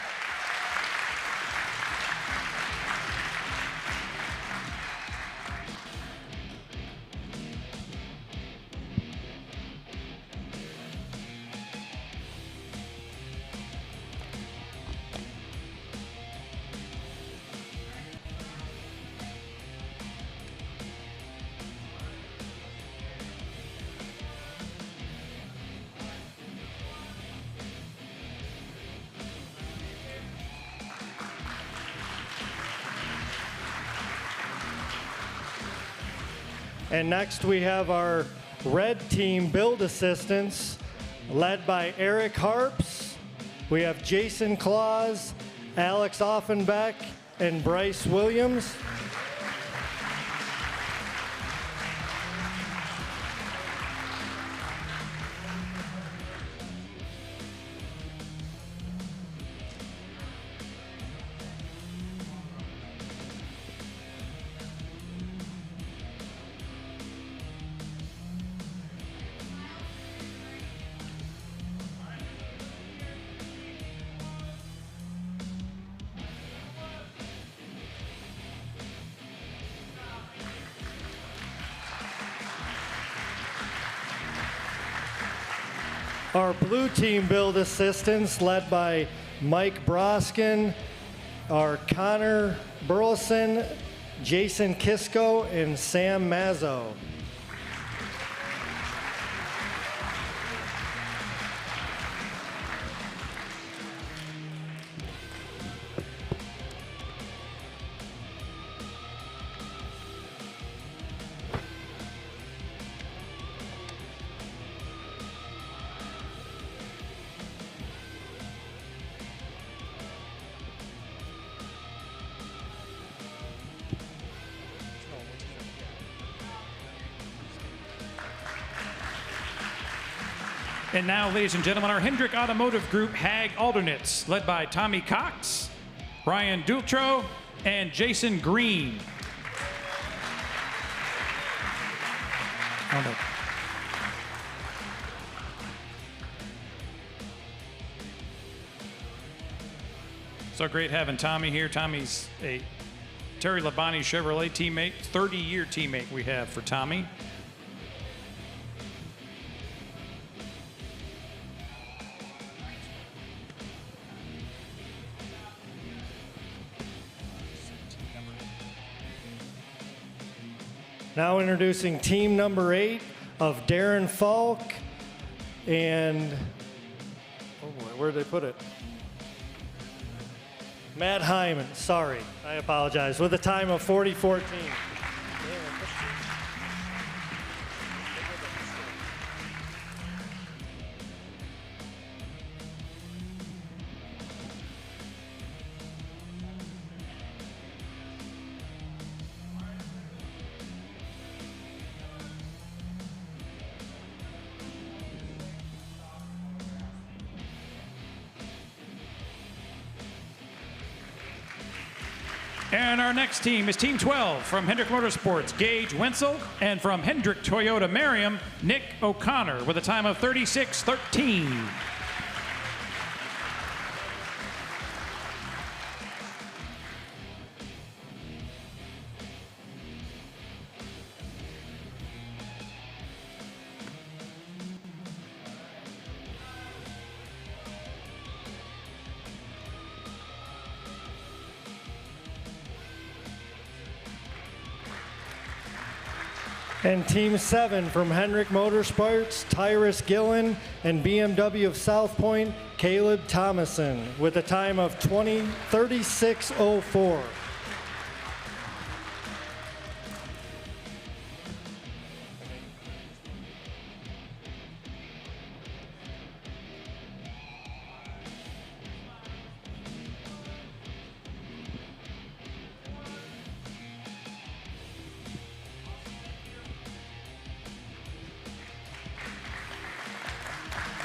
And next we have our red team build assistants led by Eric Harps. We have Jason Claus, Alex Offenbeck, and Bryce Williams. Our blue team build assistants led by Mike Broskin, our Connor Burleson, Jason Kisco, and Sam Mazzo. And now, ladies and gentlemen, our Hendrick Automotive Group HAG alternates, led by Tommy Cox, Brian Dultro, and Jason Green. So great having Tommy here. Tommy's a Terry Labonte Chevrolet teammate, 30-year teammate we have for Tommy. Now introducing team number 8 of Darren Falk and, oh boy, where did they put it? Matt Hyman, sorry, I apologize, with a time of 40:14. And our next team is Team 12 from Hendrick Motorsports, Gage Wenzel, and from Hendrick Toyota Merriam, Nick O'Connor, with a time of 36:13. And Team 7 from Hendrick Motorsports, Tyrus Gillen, and BMW of South Point, Caleb Thomason, with a time of 36:04.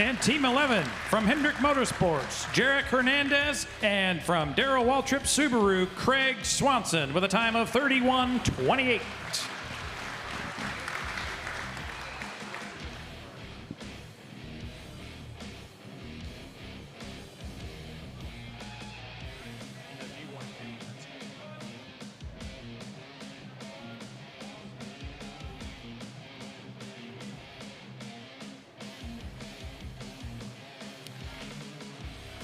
And Team 11 from Hendrick Motorsports, Jarek Hernandez, and from Darrell Waltrip Subaru, Craig Swanson, with a time of 31:28.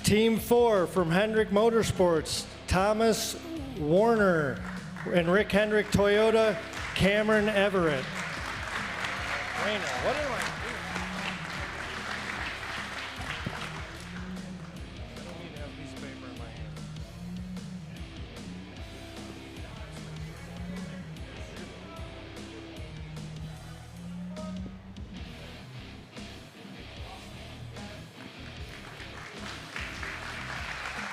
Team 4 from Hendrick Motorsports, Thomas Warner, and Rick Hendrick Toyota, Cameron Everett. Raina, what am I doing? I don't need to have a piece of paper in my hand.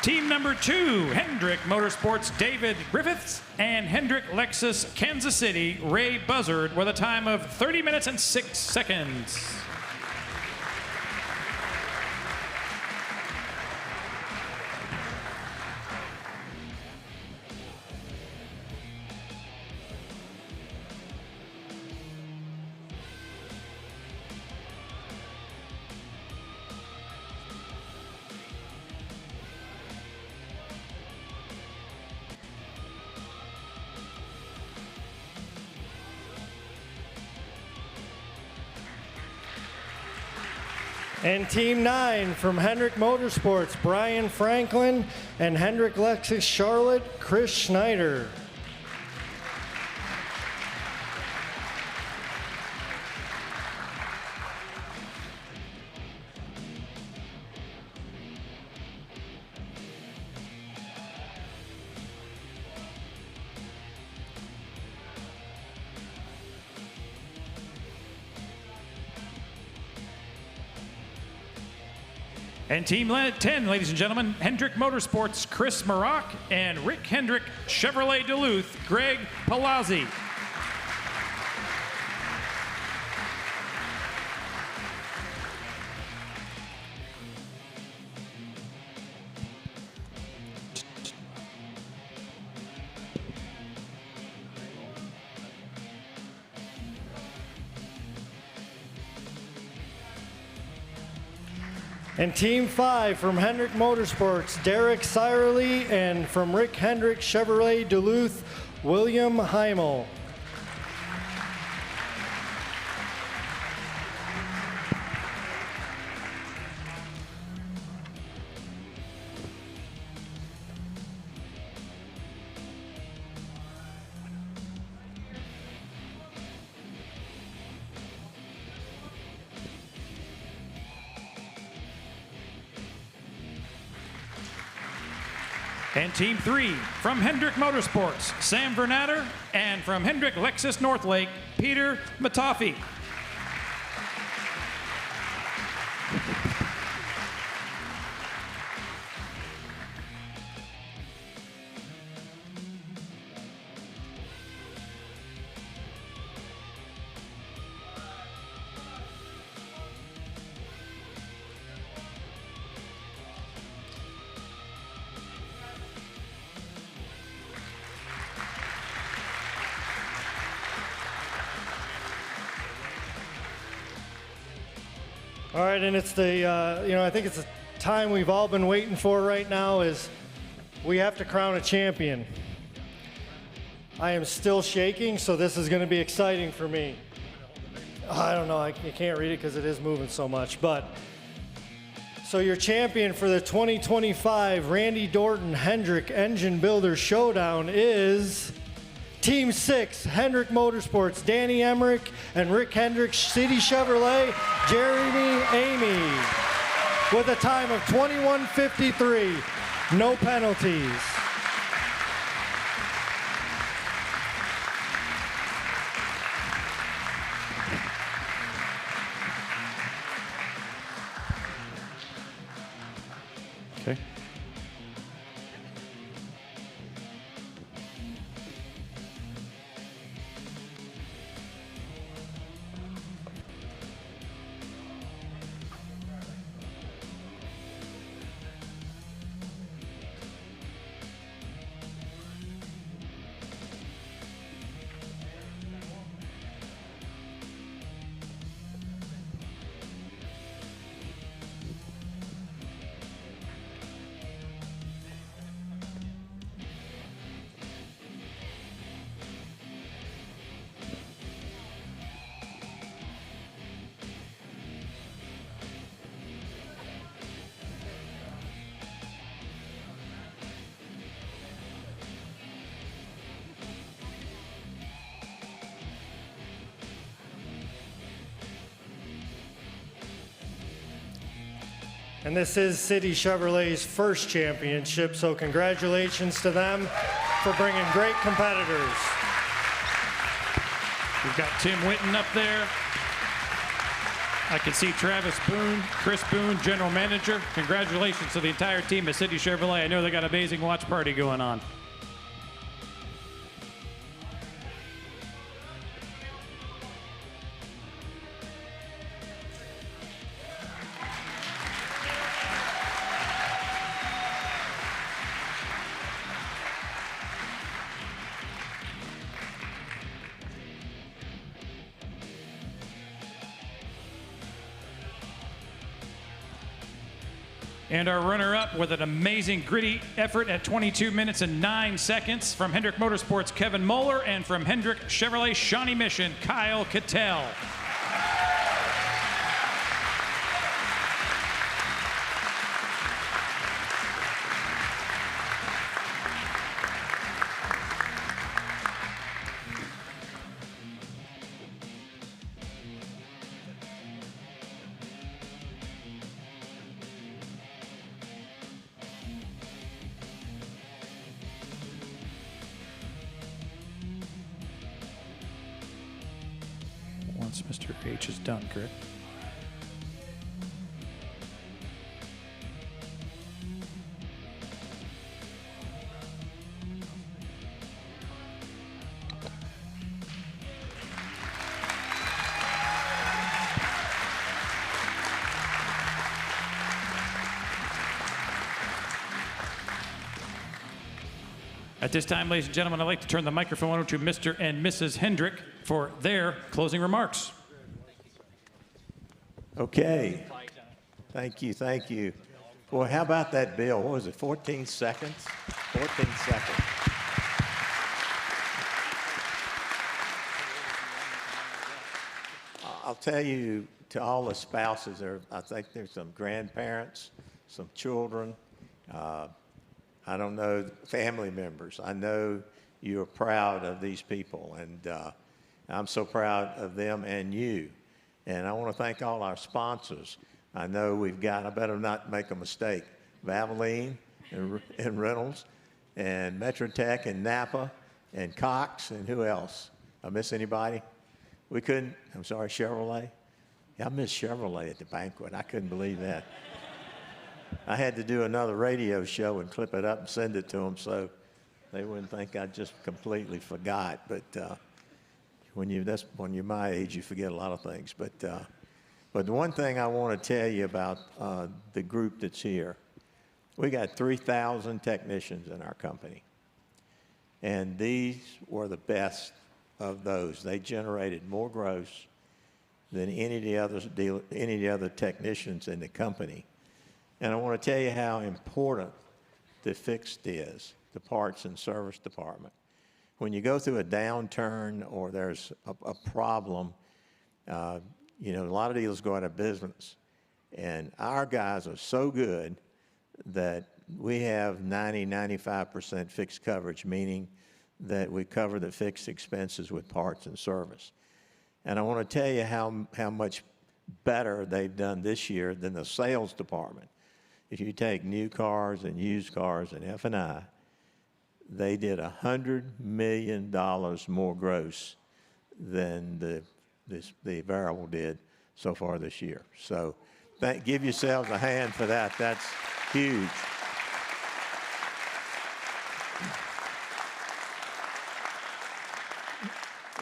Team number 2, Hendrick Motorsports, David Griffiths, and Hendrick Lexus, Kansas City, Ray Buzzard, with a time of 30 minutes and 6 seconds. And Team 9 from Hendrick Motorsports, Brian Franklin, and Hendrick Lexus Charlotte, Chris Schneider. And Team 10, ladies and gentlemen, Hendrick Motorsports, Chris Maroc, and Rick Hendrick Chevrolet Duluth, Greg Palazzi. And Team 5 from Hendrick Motorsports, Derek Sirely, and from Rick Hendrick Chevrolet Duluth, William Heimel. And Team 3 from Hendrick Motorsports, Sam Vernatter, and from Hendrick Lexus Northlake, Peter Matoffi. All right, and it's the, I think it's the time we've all been waiting for right now is we have to crown a champion. I am still shaking, so this is going to be exciting for me. I don't know, you can't read it because it is moving so much, but so your champion for the 2025 Randy Dorton Hendrick Engine Builder Showdown is Team 6, Hendrick Motorsports, Danny Emmerich and Rick Hendrick, City Chevrolet, Jeremy Amy, with a time of 21:53, no penalties. Okay. And this is City Chevrolet's first championship, so congratulations to them for bringing great competitors. We've got Tim Winton up there. I can see Travis Boone, Chris Boone, General Manager. Congratulations to the entire team at City Chevrolet. I know they got an amazing watch party going on. And our runner-up with an amazing gritty effort at 22 minutes and 9 seconds from Hendrick Motorsports, Kevin Moeller, and from Hendrick Chevrolet Shawnee Mission, Kyle Cattell. Once Mr. H is done, correct? At this time, ladies and gentlemen, I'd like to turn the microphone over to Mr. and Mrs. Hendrick for their closing remarks. Okay. Thank you, thank you. Boy, how about that bill? What was it, 14 seconds? 14 seconds. I'll tell you, to all the spouses, I think there's some grandparents, some children, I don't know, family members. I know you're proud of these people, and I'm so proud of them and you. And I want to thank all our sponsors. I know we've got, I better not make a mistake, Valvoline and Reynolds and Metrotech and Napa and Cox and who else? I miss anybody? We couldn't, I'm sorry, Chevrolet? Yeah, I missed Chevrolet at the banquet. I couldn't believe that. I had to do another radio show and clip it up and send it to them so they wouldn't think I just completely forgot. But when you're my age, you forget a lot of things. But the one thing I want to tell you about the group that's here, we got 3,000 technicians in our company. And these were the best of those. They generated more gross than any of the other technicians in the company. And I want to tell you how important the fixed is, the parts and service department. When you go through a downturn or there's a problem, you know, a lot of dealers go out of business. And our guys are so good that we have 95% fixed coverage, meaning that we cover the fixed expenses with parts and service. And I want to tell you how much better they've done this year than the sales department. If you take new cars and used cars and F&I, they did $100 million more gross than the variable did so far this year. So give yourselves a hand for that. That's huge.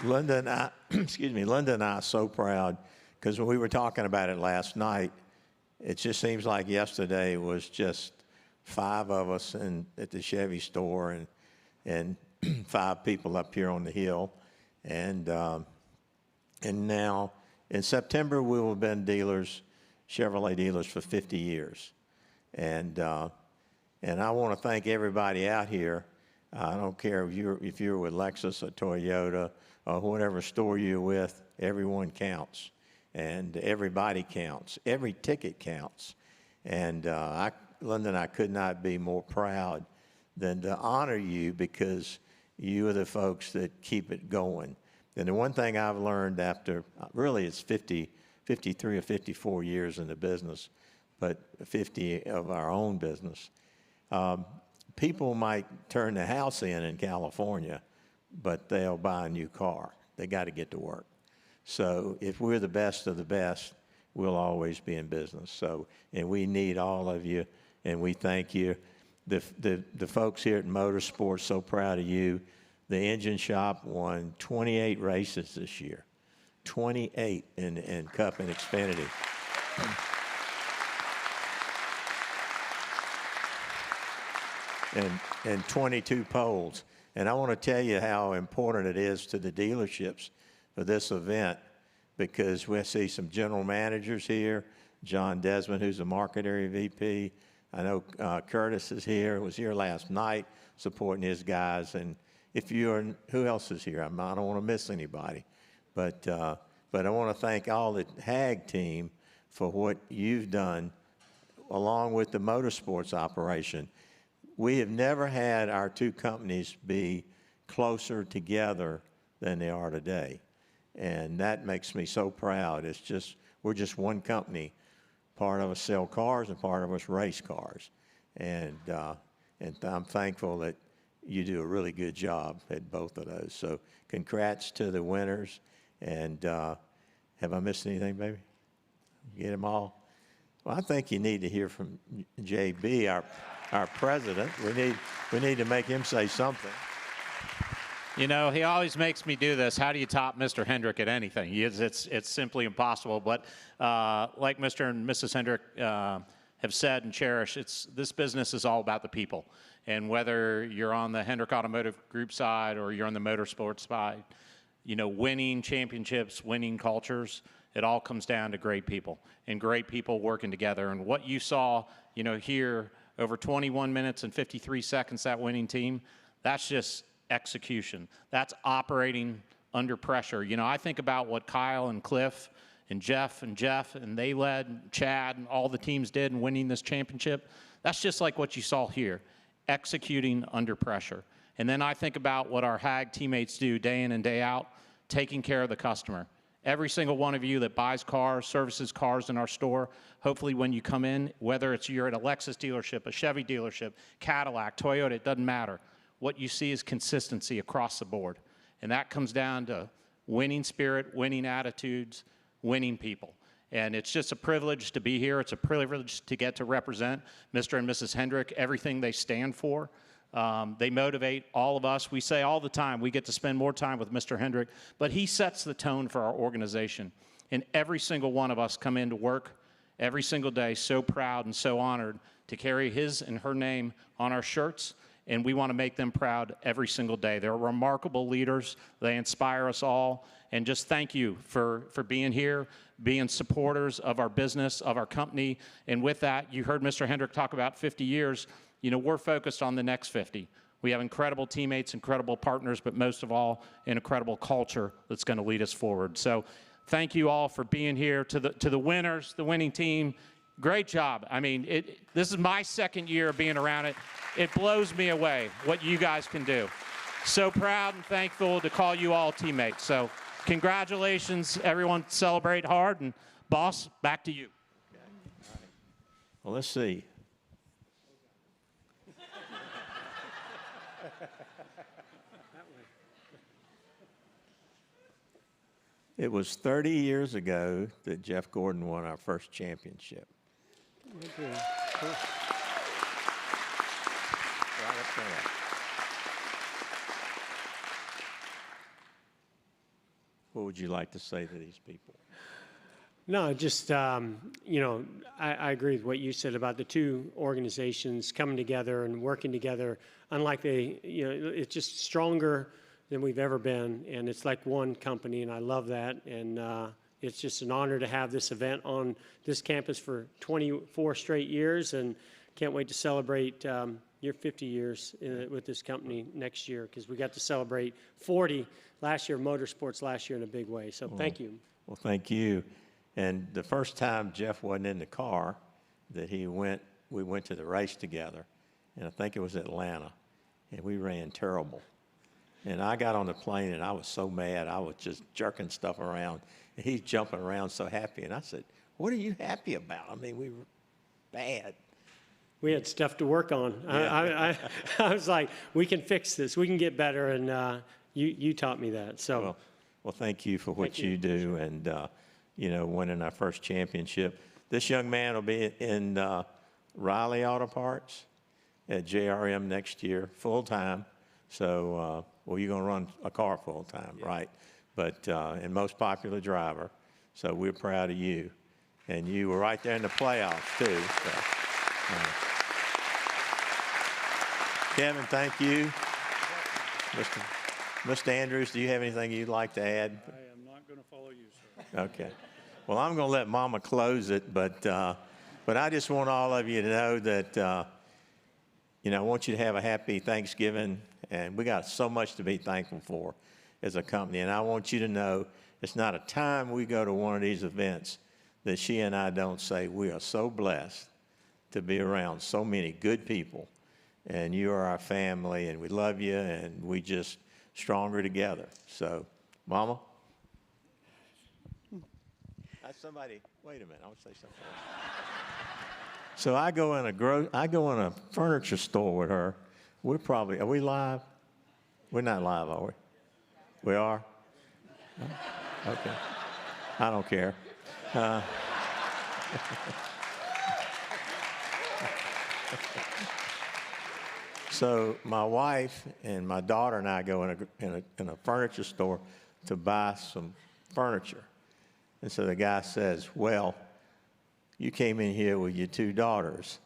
Linda and I, Linda and I are so proud because when we were talking about it last night, it just seems like yesterday was just 5 of us at the Chevy store and 5 people up here on the hill. And now in September, we will have been Chevrolet dealers for 50 years. And I want to thank everybody out here. I don't care if you're with Lexus or Toyota or whatever store you're with, everyone counts. And everybody counts. Every ticket counts. And Linda and I could not be more proud than to honor you because you are the folks that keep it going. And the one thing I've learned after, really it's 53 or 54 years in the business, but 50 of our own business, people might turn the house in California, but they'll buy a new car. They got to get to work. So if we're the best of the best, we'll always be in business. So, and we need all of you, and we thank you. The folks here at Motorsports, so proud of you. The engine shop won 28 races this year, 28 in Cup and Xfinity. And 22 poles. And I want to tell you how important it is to the dealerships for this event because we see some general managers here, John Desmond, who's a market area VP. I know Curtis is here, was here last night supporting his guys. And if you're, who else is here? I don't want to miss anybody. But I want to thank all the HAG team for what you've done along with the Motorsports operation. We have never had our two companies be closer together than they are today. And that makes me so proud. It's just, we're just one company. Part of us sell cars and part of us race cars. And I'm thankful that you do a really good job at both of those. So congrats to the winners. And have I missed anything, baby? Get them all? Well, I think you need to hear from JB, our president. We need to make him say something. You know, he always makes me do this. How do you top Mr. Hendrick at anything? It's simply impossible. But like Mr. and Mrs. Hendrick have said and cherished, this business is all about the people. And whether you're on the Hendrick Automotive Group side or you're on the Motorsports side, you know, winning championships, winning cultures it all comes down to great people and great people working together. And what you saw, here over 21 minutes and 53 seconds, that winning team, that's just execution. That's operating under pressure. I think about what Kyle and Cliff and Jeff and they led, Chad and all the teams did in winning this championship. That's just like what you saw here, executing under pressure. And then I think about what our HAG teammates do day in and day out, taking care of the customer. Every single one of you that buys cars, services cars in our store, hopefully when you come in, whether you're at a Lexus dealership, a Chevy dealership, Cadillac, Toyota, it doesn't matter. What you see is consistency across the board. And that comes down to winning spirit, winning attitudes, winning people. And it's just a privilege to be here. It's a privilege to get to represent Mr. and Mrs. Hendrick, everything they stand for. They motivate all of us. We say all the time we get to spend more time with Mr. Hendrick, but he sets the tone for our organization. And every single one of us come into work every single day so proud and so honored to carry his and her name on our shirts, and we want to make them proud every single day. They're remarkable leaders. They inspire us all. And just thank you for being here, being supporters of our business, of our company. And with that, you heard Mr. Hendrick talk about 50 years. We're focused on the next 50. We have incredible teammates, incredible partners, but most of all, an incredible culture that's going to lead us forward. So thank you all for being here. To the winners, the winning team, great job. I mean, this is my second year of being around it. It blows me away what you guys can do. So proud and thankful to call you all teammates. So congratulations, everyone. Celebrate hard. And boss, back to you. Okay. All right. Well, let's see. It was 30 years ago that Jeff Gordon won our first championship. Right up there. What would you like to say to these people? No, just, I agree with what you said about the two organizations coming together and working together. Unlike it's just stronger than we've ever been, and it's like one company, and I love that. And it's just an honor to have this event on this campus for 24 straight years, and can't wait to celebrate your 50 years with this company next year, because we got to celebrate 40 last year, Motorsports last year in a big way. So thank you. Well, thank you. And the first time Jeff wasn't in the car that we went to the race together, and I think it was Atlanta, and we ran terrible. And I got on the plane, and I was so mad. I was just jerking stuff around. And he's jumping around so happy. And I said, what are you happy about? I mean, we were bad. We had stuff to work on. Yeah. I was like, we can fix this. We can get better. And you taught me that. So, well, thank you for what you do. And, winning our first championship. This young man will be in Riley Auto Parts at JRM next year, full-time. So, you're going to run a car full-time, yeah. Right? But, and most popular driver. So we're proud of you. And you were right there in the playoffs, too. So, Kevin, thank you. Mr. Andrews, do you have anything you'd like to add? I am not going to follow you, sir. Okay. Well, I'm going to let Mama close it, but I just want all of you to know that, I want you to have a happy Thanksgiving. And we got so much to be thankful for as a company. And I want you to know it's not a time we go to one of these events that she and I don't say we are so blessed to be around so many good people. And you are our family, and we love you, and we just stronger together. So, Mama? Somebody, wait a minute, I want to say something else. So I go in a furniture store with her. Are we live? We're not live, are we? We are? Oh, okay. I don't care. So my wife and my daughter and I go in a furniture store to buy some furniture. And so the guy says, well, you came in here with your two daughters.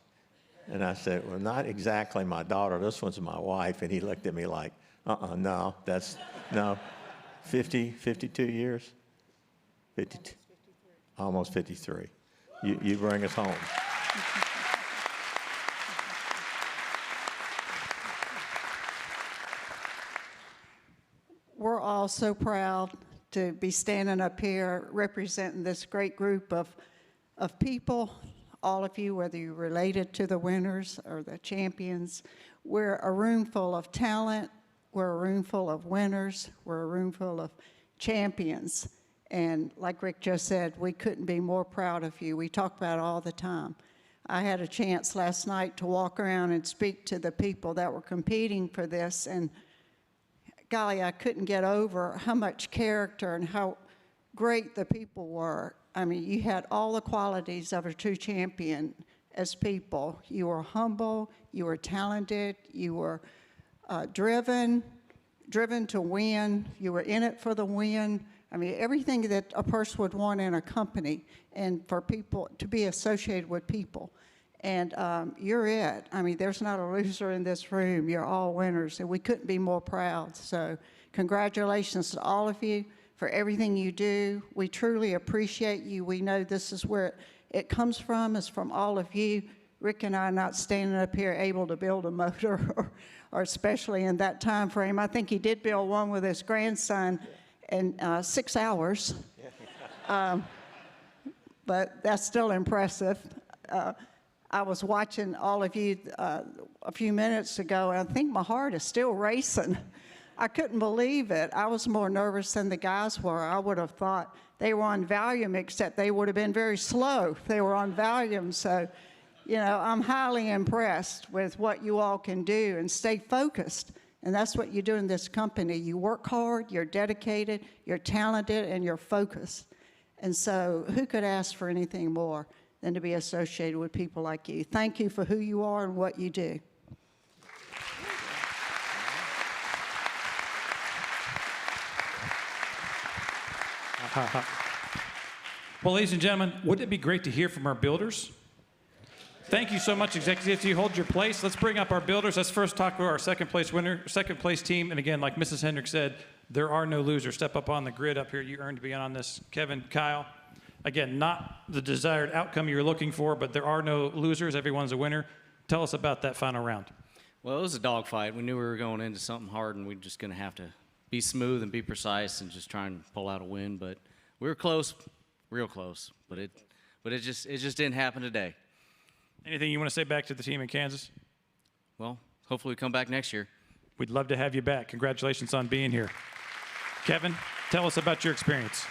And I said, well, not exactly my daughter. This one's my wife. And he looked at me like, no, 52 years? 52. almost 53. You bring us home. We're all so proud to be standing up here representing this great group of people, all of you, whether you're related to the winners or the champions. We're a room full of talent. We're a room full of winners. We're a room full of champions. And like Rick just said, we couldn't be more proud of you. We talk about it all the time. I had a chance last night to walk around and speak to the people that were competing for this, and golly, I couldn't get over how much character and how great the people were. I mean, you had all the qualities of a true champion as people. You were humble, you were talented, you were driven to win, you were in it for the win. I mean, everything that a person would want in a company, and for people to be associated with people. And you're it. I mean, there's not a loser in this room. You're all winners, and we couldn't be more proud. So congratulations to all of you for everything you do. We truly appreciate you. We know this is where it comes from, is from all of you. Rick and I are not standing up here able to build a motor, or especially in that time frame. I think he did build one with his grandson in 6 hours. But that's still impressive. I was watching all of you a few minutes ago, and I think my heart is still racing. I couldn't believe it. I was more nervous than the guys were. I would have thought they were on Valium, except they would have been very slow if they were on Valium. So, you know, I'm highly impressed with what you all can do, and stay focused. And that's what you do in this company. You work hard, you're dedicated, you're talented, and you're focused. And so who could ask for anything more than to be associated with people like you? Thank you for who you are and what you do. Well, ladies and gentlemen, wouldn't it be great to hear from our builders? Thank you so much, executives. You hold your place. Let's bring up our builders. Let's first talk to our second place winner, second place team. And again, like Mrs. Hendrick said, there are no losers. Step up on the grid up here. You earned to be on this. Kevin, Kyle. Again, not the desired outcome you're looking for, but there are no losers. Everyone's a winner. Tell us about that final round. Well, it was a dogfight. We knew we were going into something hard, and we were just going to have to be smooth and be precise and just try and pull out a win. But we were close, real close. But it just didn't happen today. Anything you want to say back to the team in Kansas? Well, hopefully we come back next year. We'd love to have you back. Congratulations on being here. Kevin, tell us about your experience.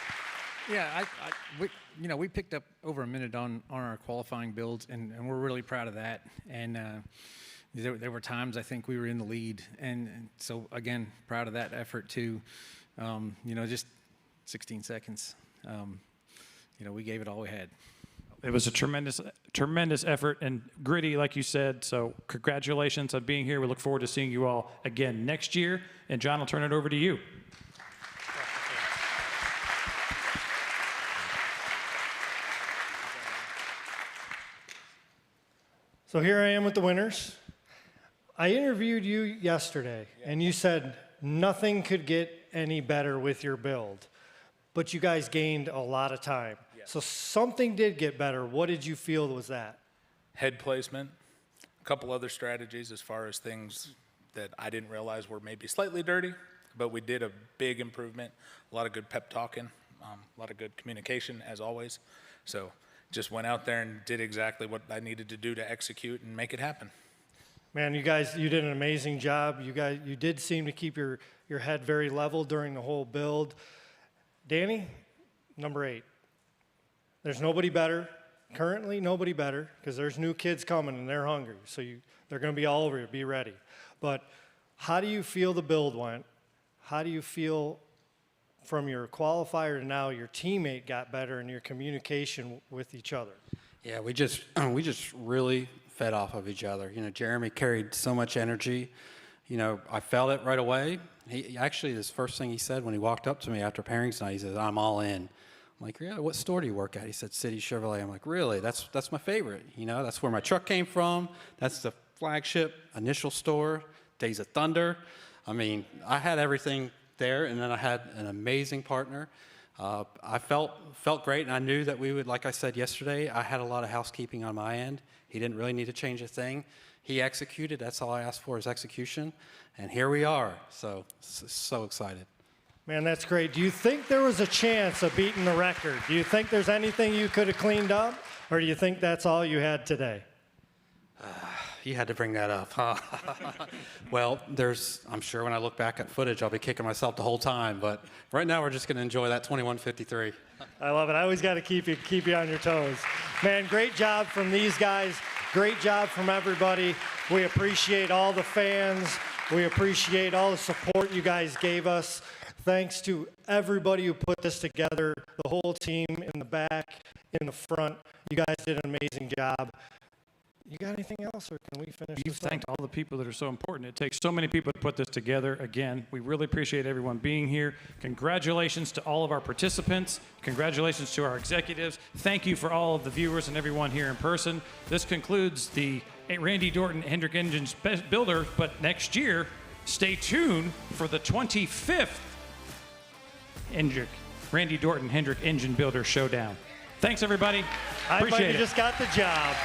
Yeah, we picked up over a minute on our qualifying builds, and we're really proud of that. And there were times I think we were in the lead, and so again, proud of that effort too. Just 16 seconds. We gave it all we had. It was a tremendous effort and gritty, like you said. So congratulations on being here. We look forward to seeing you all again next year. And John, I'll turn it over to you. So here I am with the winners. I interviewed you yesterday, and you said nothing could get any better with your build, but you guys gained a lot of time. So something did get better. What did you feel was that? Head placement, a couple other strategies as far as things that I didn't realize were maybe slightly dirty, but we did a big improvement. A lot of good pep talking, a lot of good communication as always. So just went out there and did exactly what I needed to do to execute and make it happen. Man, you guys, you did an amazing job. You did seem to keep your head very level during the whole build. Danny, number 8. There's nobody better, currently nobody better, because there's new kids coming and they're hungry. So they're going to be all over you. Be ready. But how do you feel the build went? How do you feel from your qualifier to now your teammate got better and your communication with each other? Yeah, we just really fed off of each other. Jeremy carried so much energy. I felt it right away. He actually, this first thing he said when he walked up to me after pairings night, he says, "I'm all in." I'm like, "Yeah, what store do you work at?" He said, "City Chevrolet." I'm like, "Really? That's my favorite. That's where my truck came from. That's the flagship initial store, Days of Thunder." I mean, I had everything there, and then I had an amazing partner. I felt great, and I knew that we would, like I said yesterday, I had a lot of housekeeping on my end. He didn't really need to change a thing. He executed. That's all I asked for is execution, and here we are. So excited. Man, that's great. Do you think there was a chance of beating the record? Do you think there's anything you could have cleaned up, or do you think that's all you had today? You had to bring that up, huh? Well, I'm sure when I look back at footage, I'll be kicking myself the whole time. But right now, we're just going to enjoy that 21:53. I love it. I always got to keep you on your toes. Man, great job from these guys. Great job from everybody. We appreciate all the fans. We appreciate all the support you guys gave us. Thanks to everybody who put this together, the whole team in the back, in the front. You guys did an amazing job. You got anything else, or can we finish? You've thanked all the people that are so important. It takes so many people to put this together. Again, we really appreciate everyone being here. Congratulations to all of our participants. Congratulations to our executives. Thank you for all of the viewers and everyone here in person. This concludes the Randy Dorton Hendrick Engines Builder, but next year, stay tuned for the 25th Randy Dorton Hendrick Engine Builder Showdown. Thanks, everybody. I Appreciate bet it. you just got the job.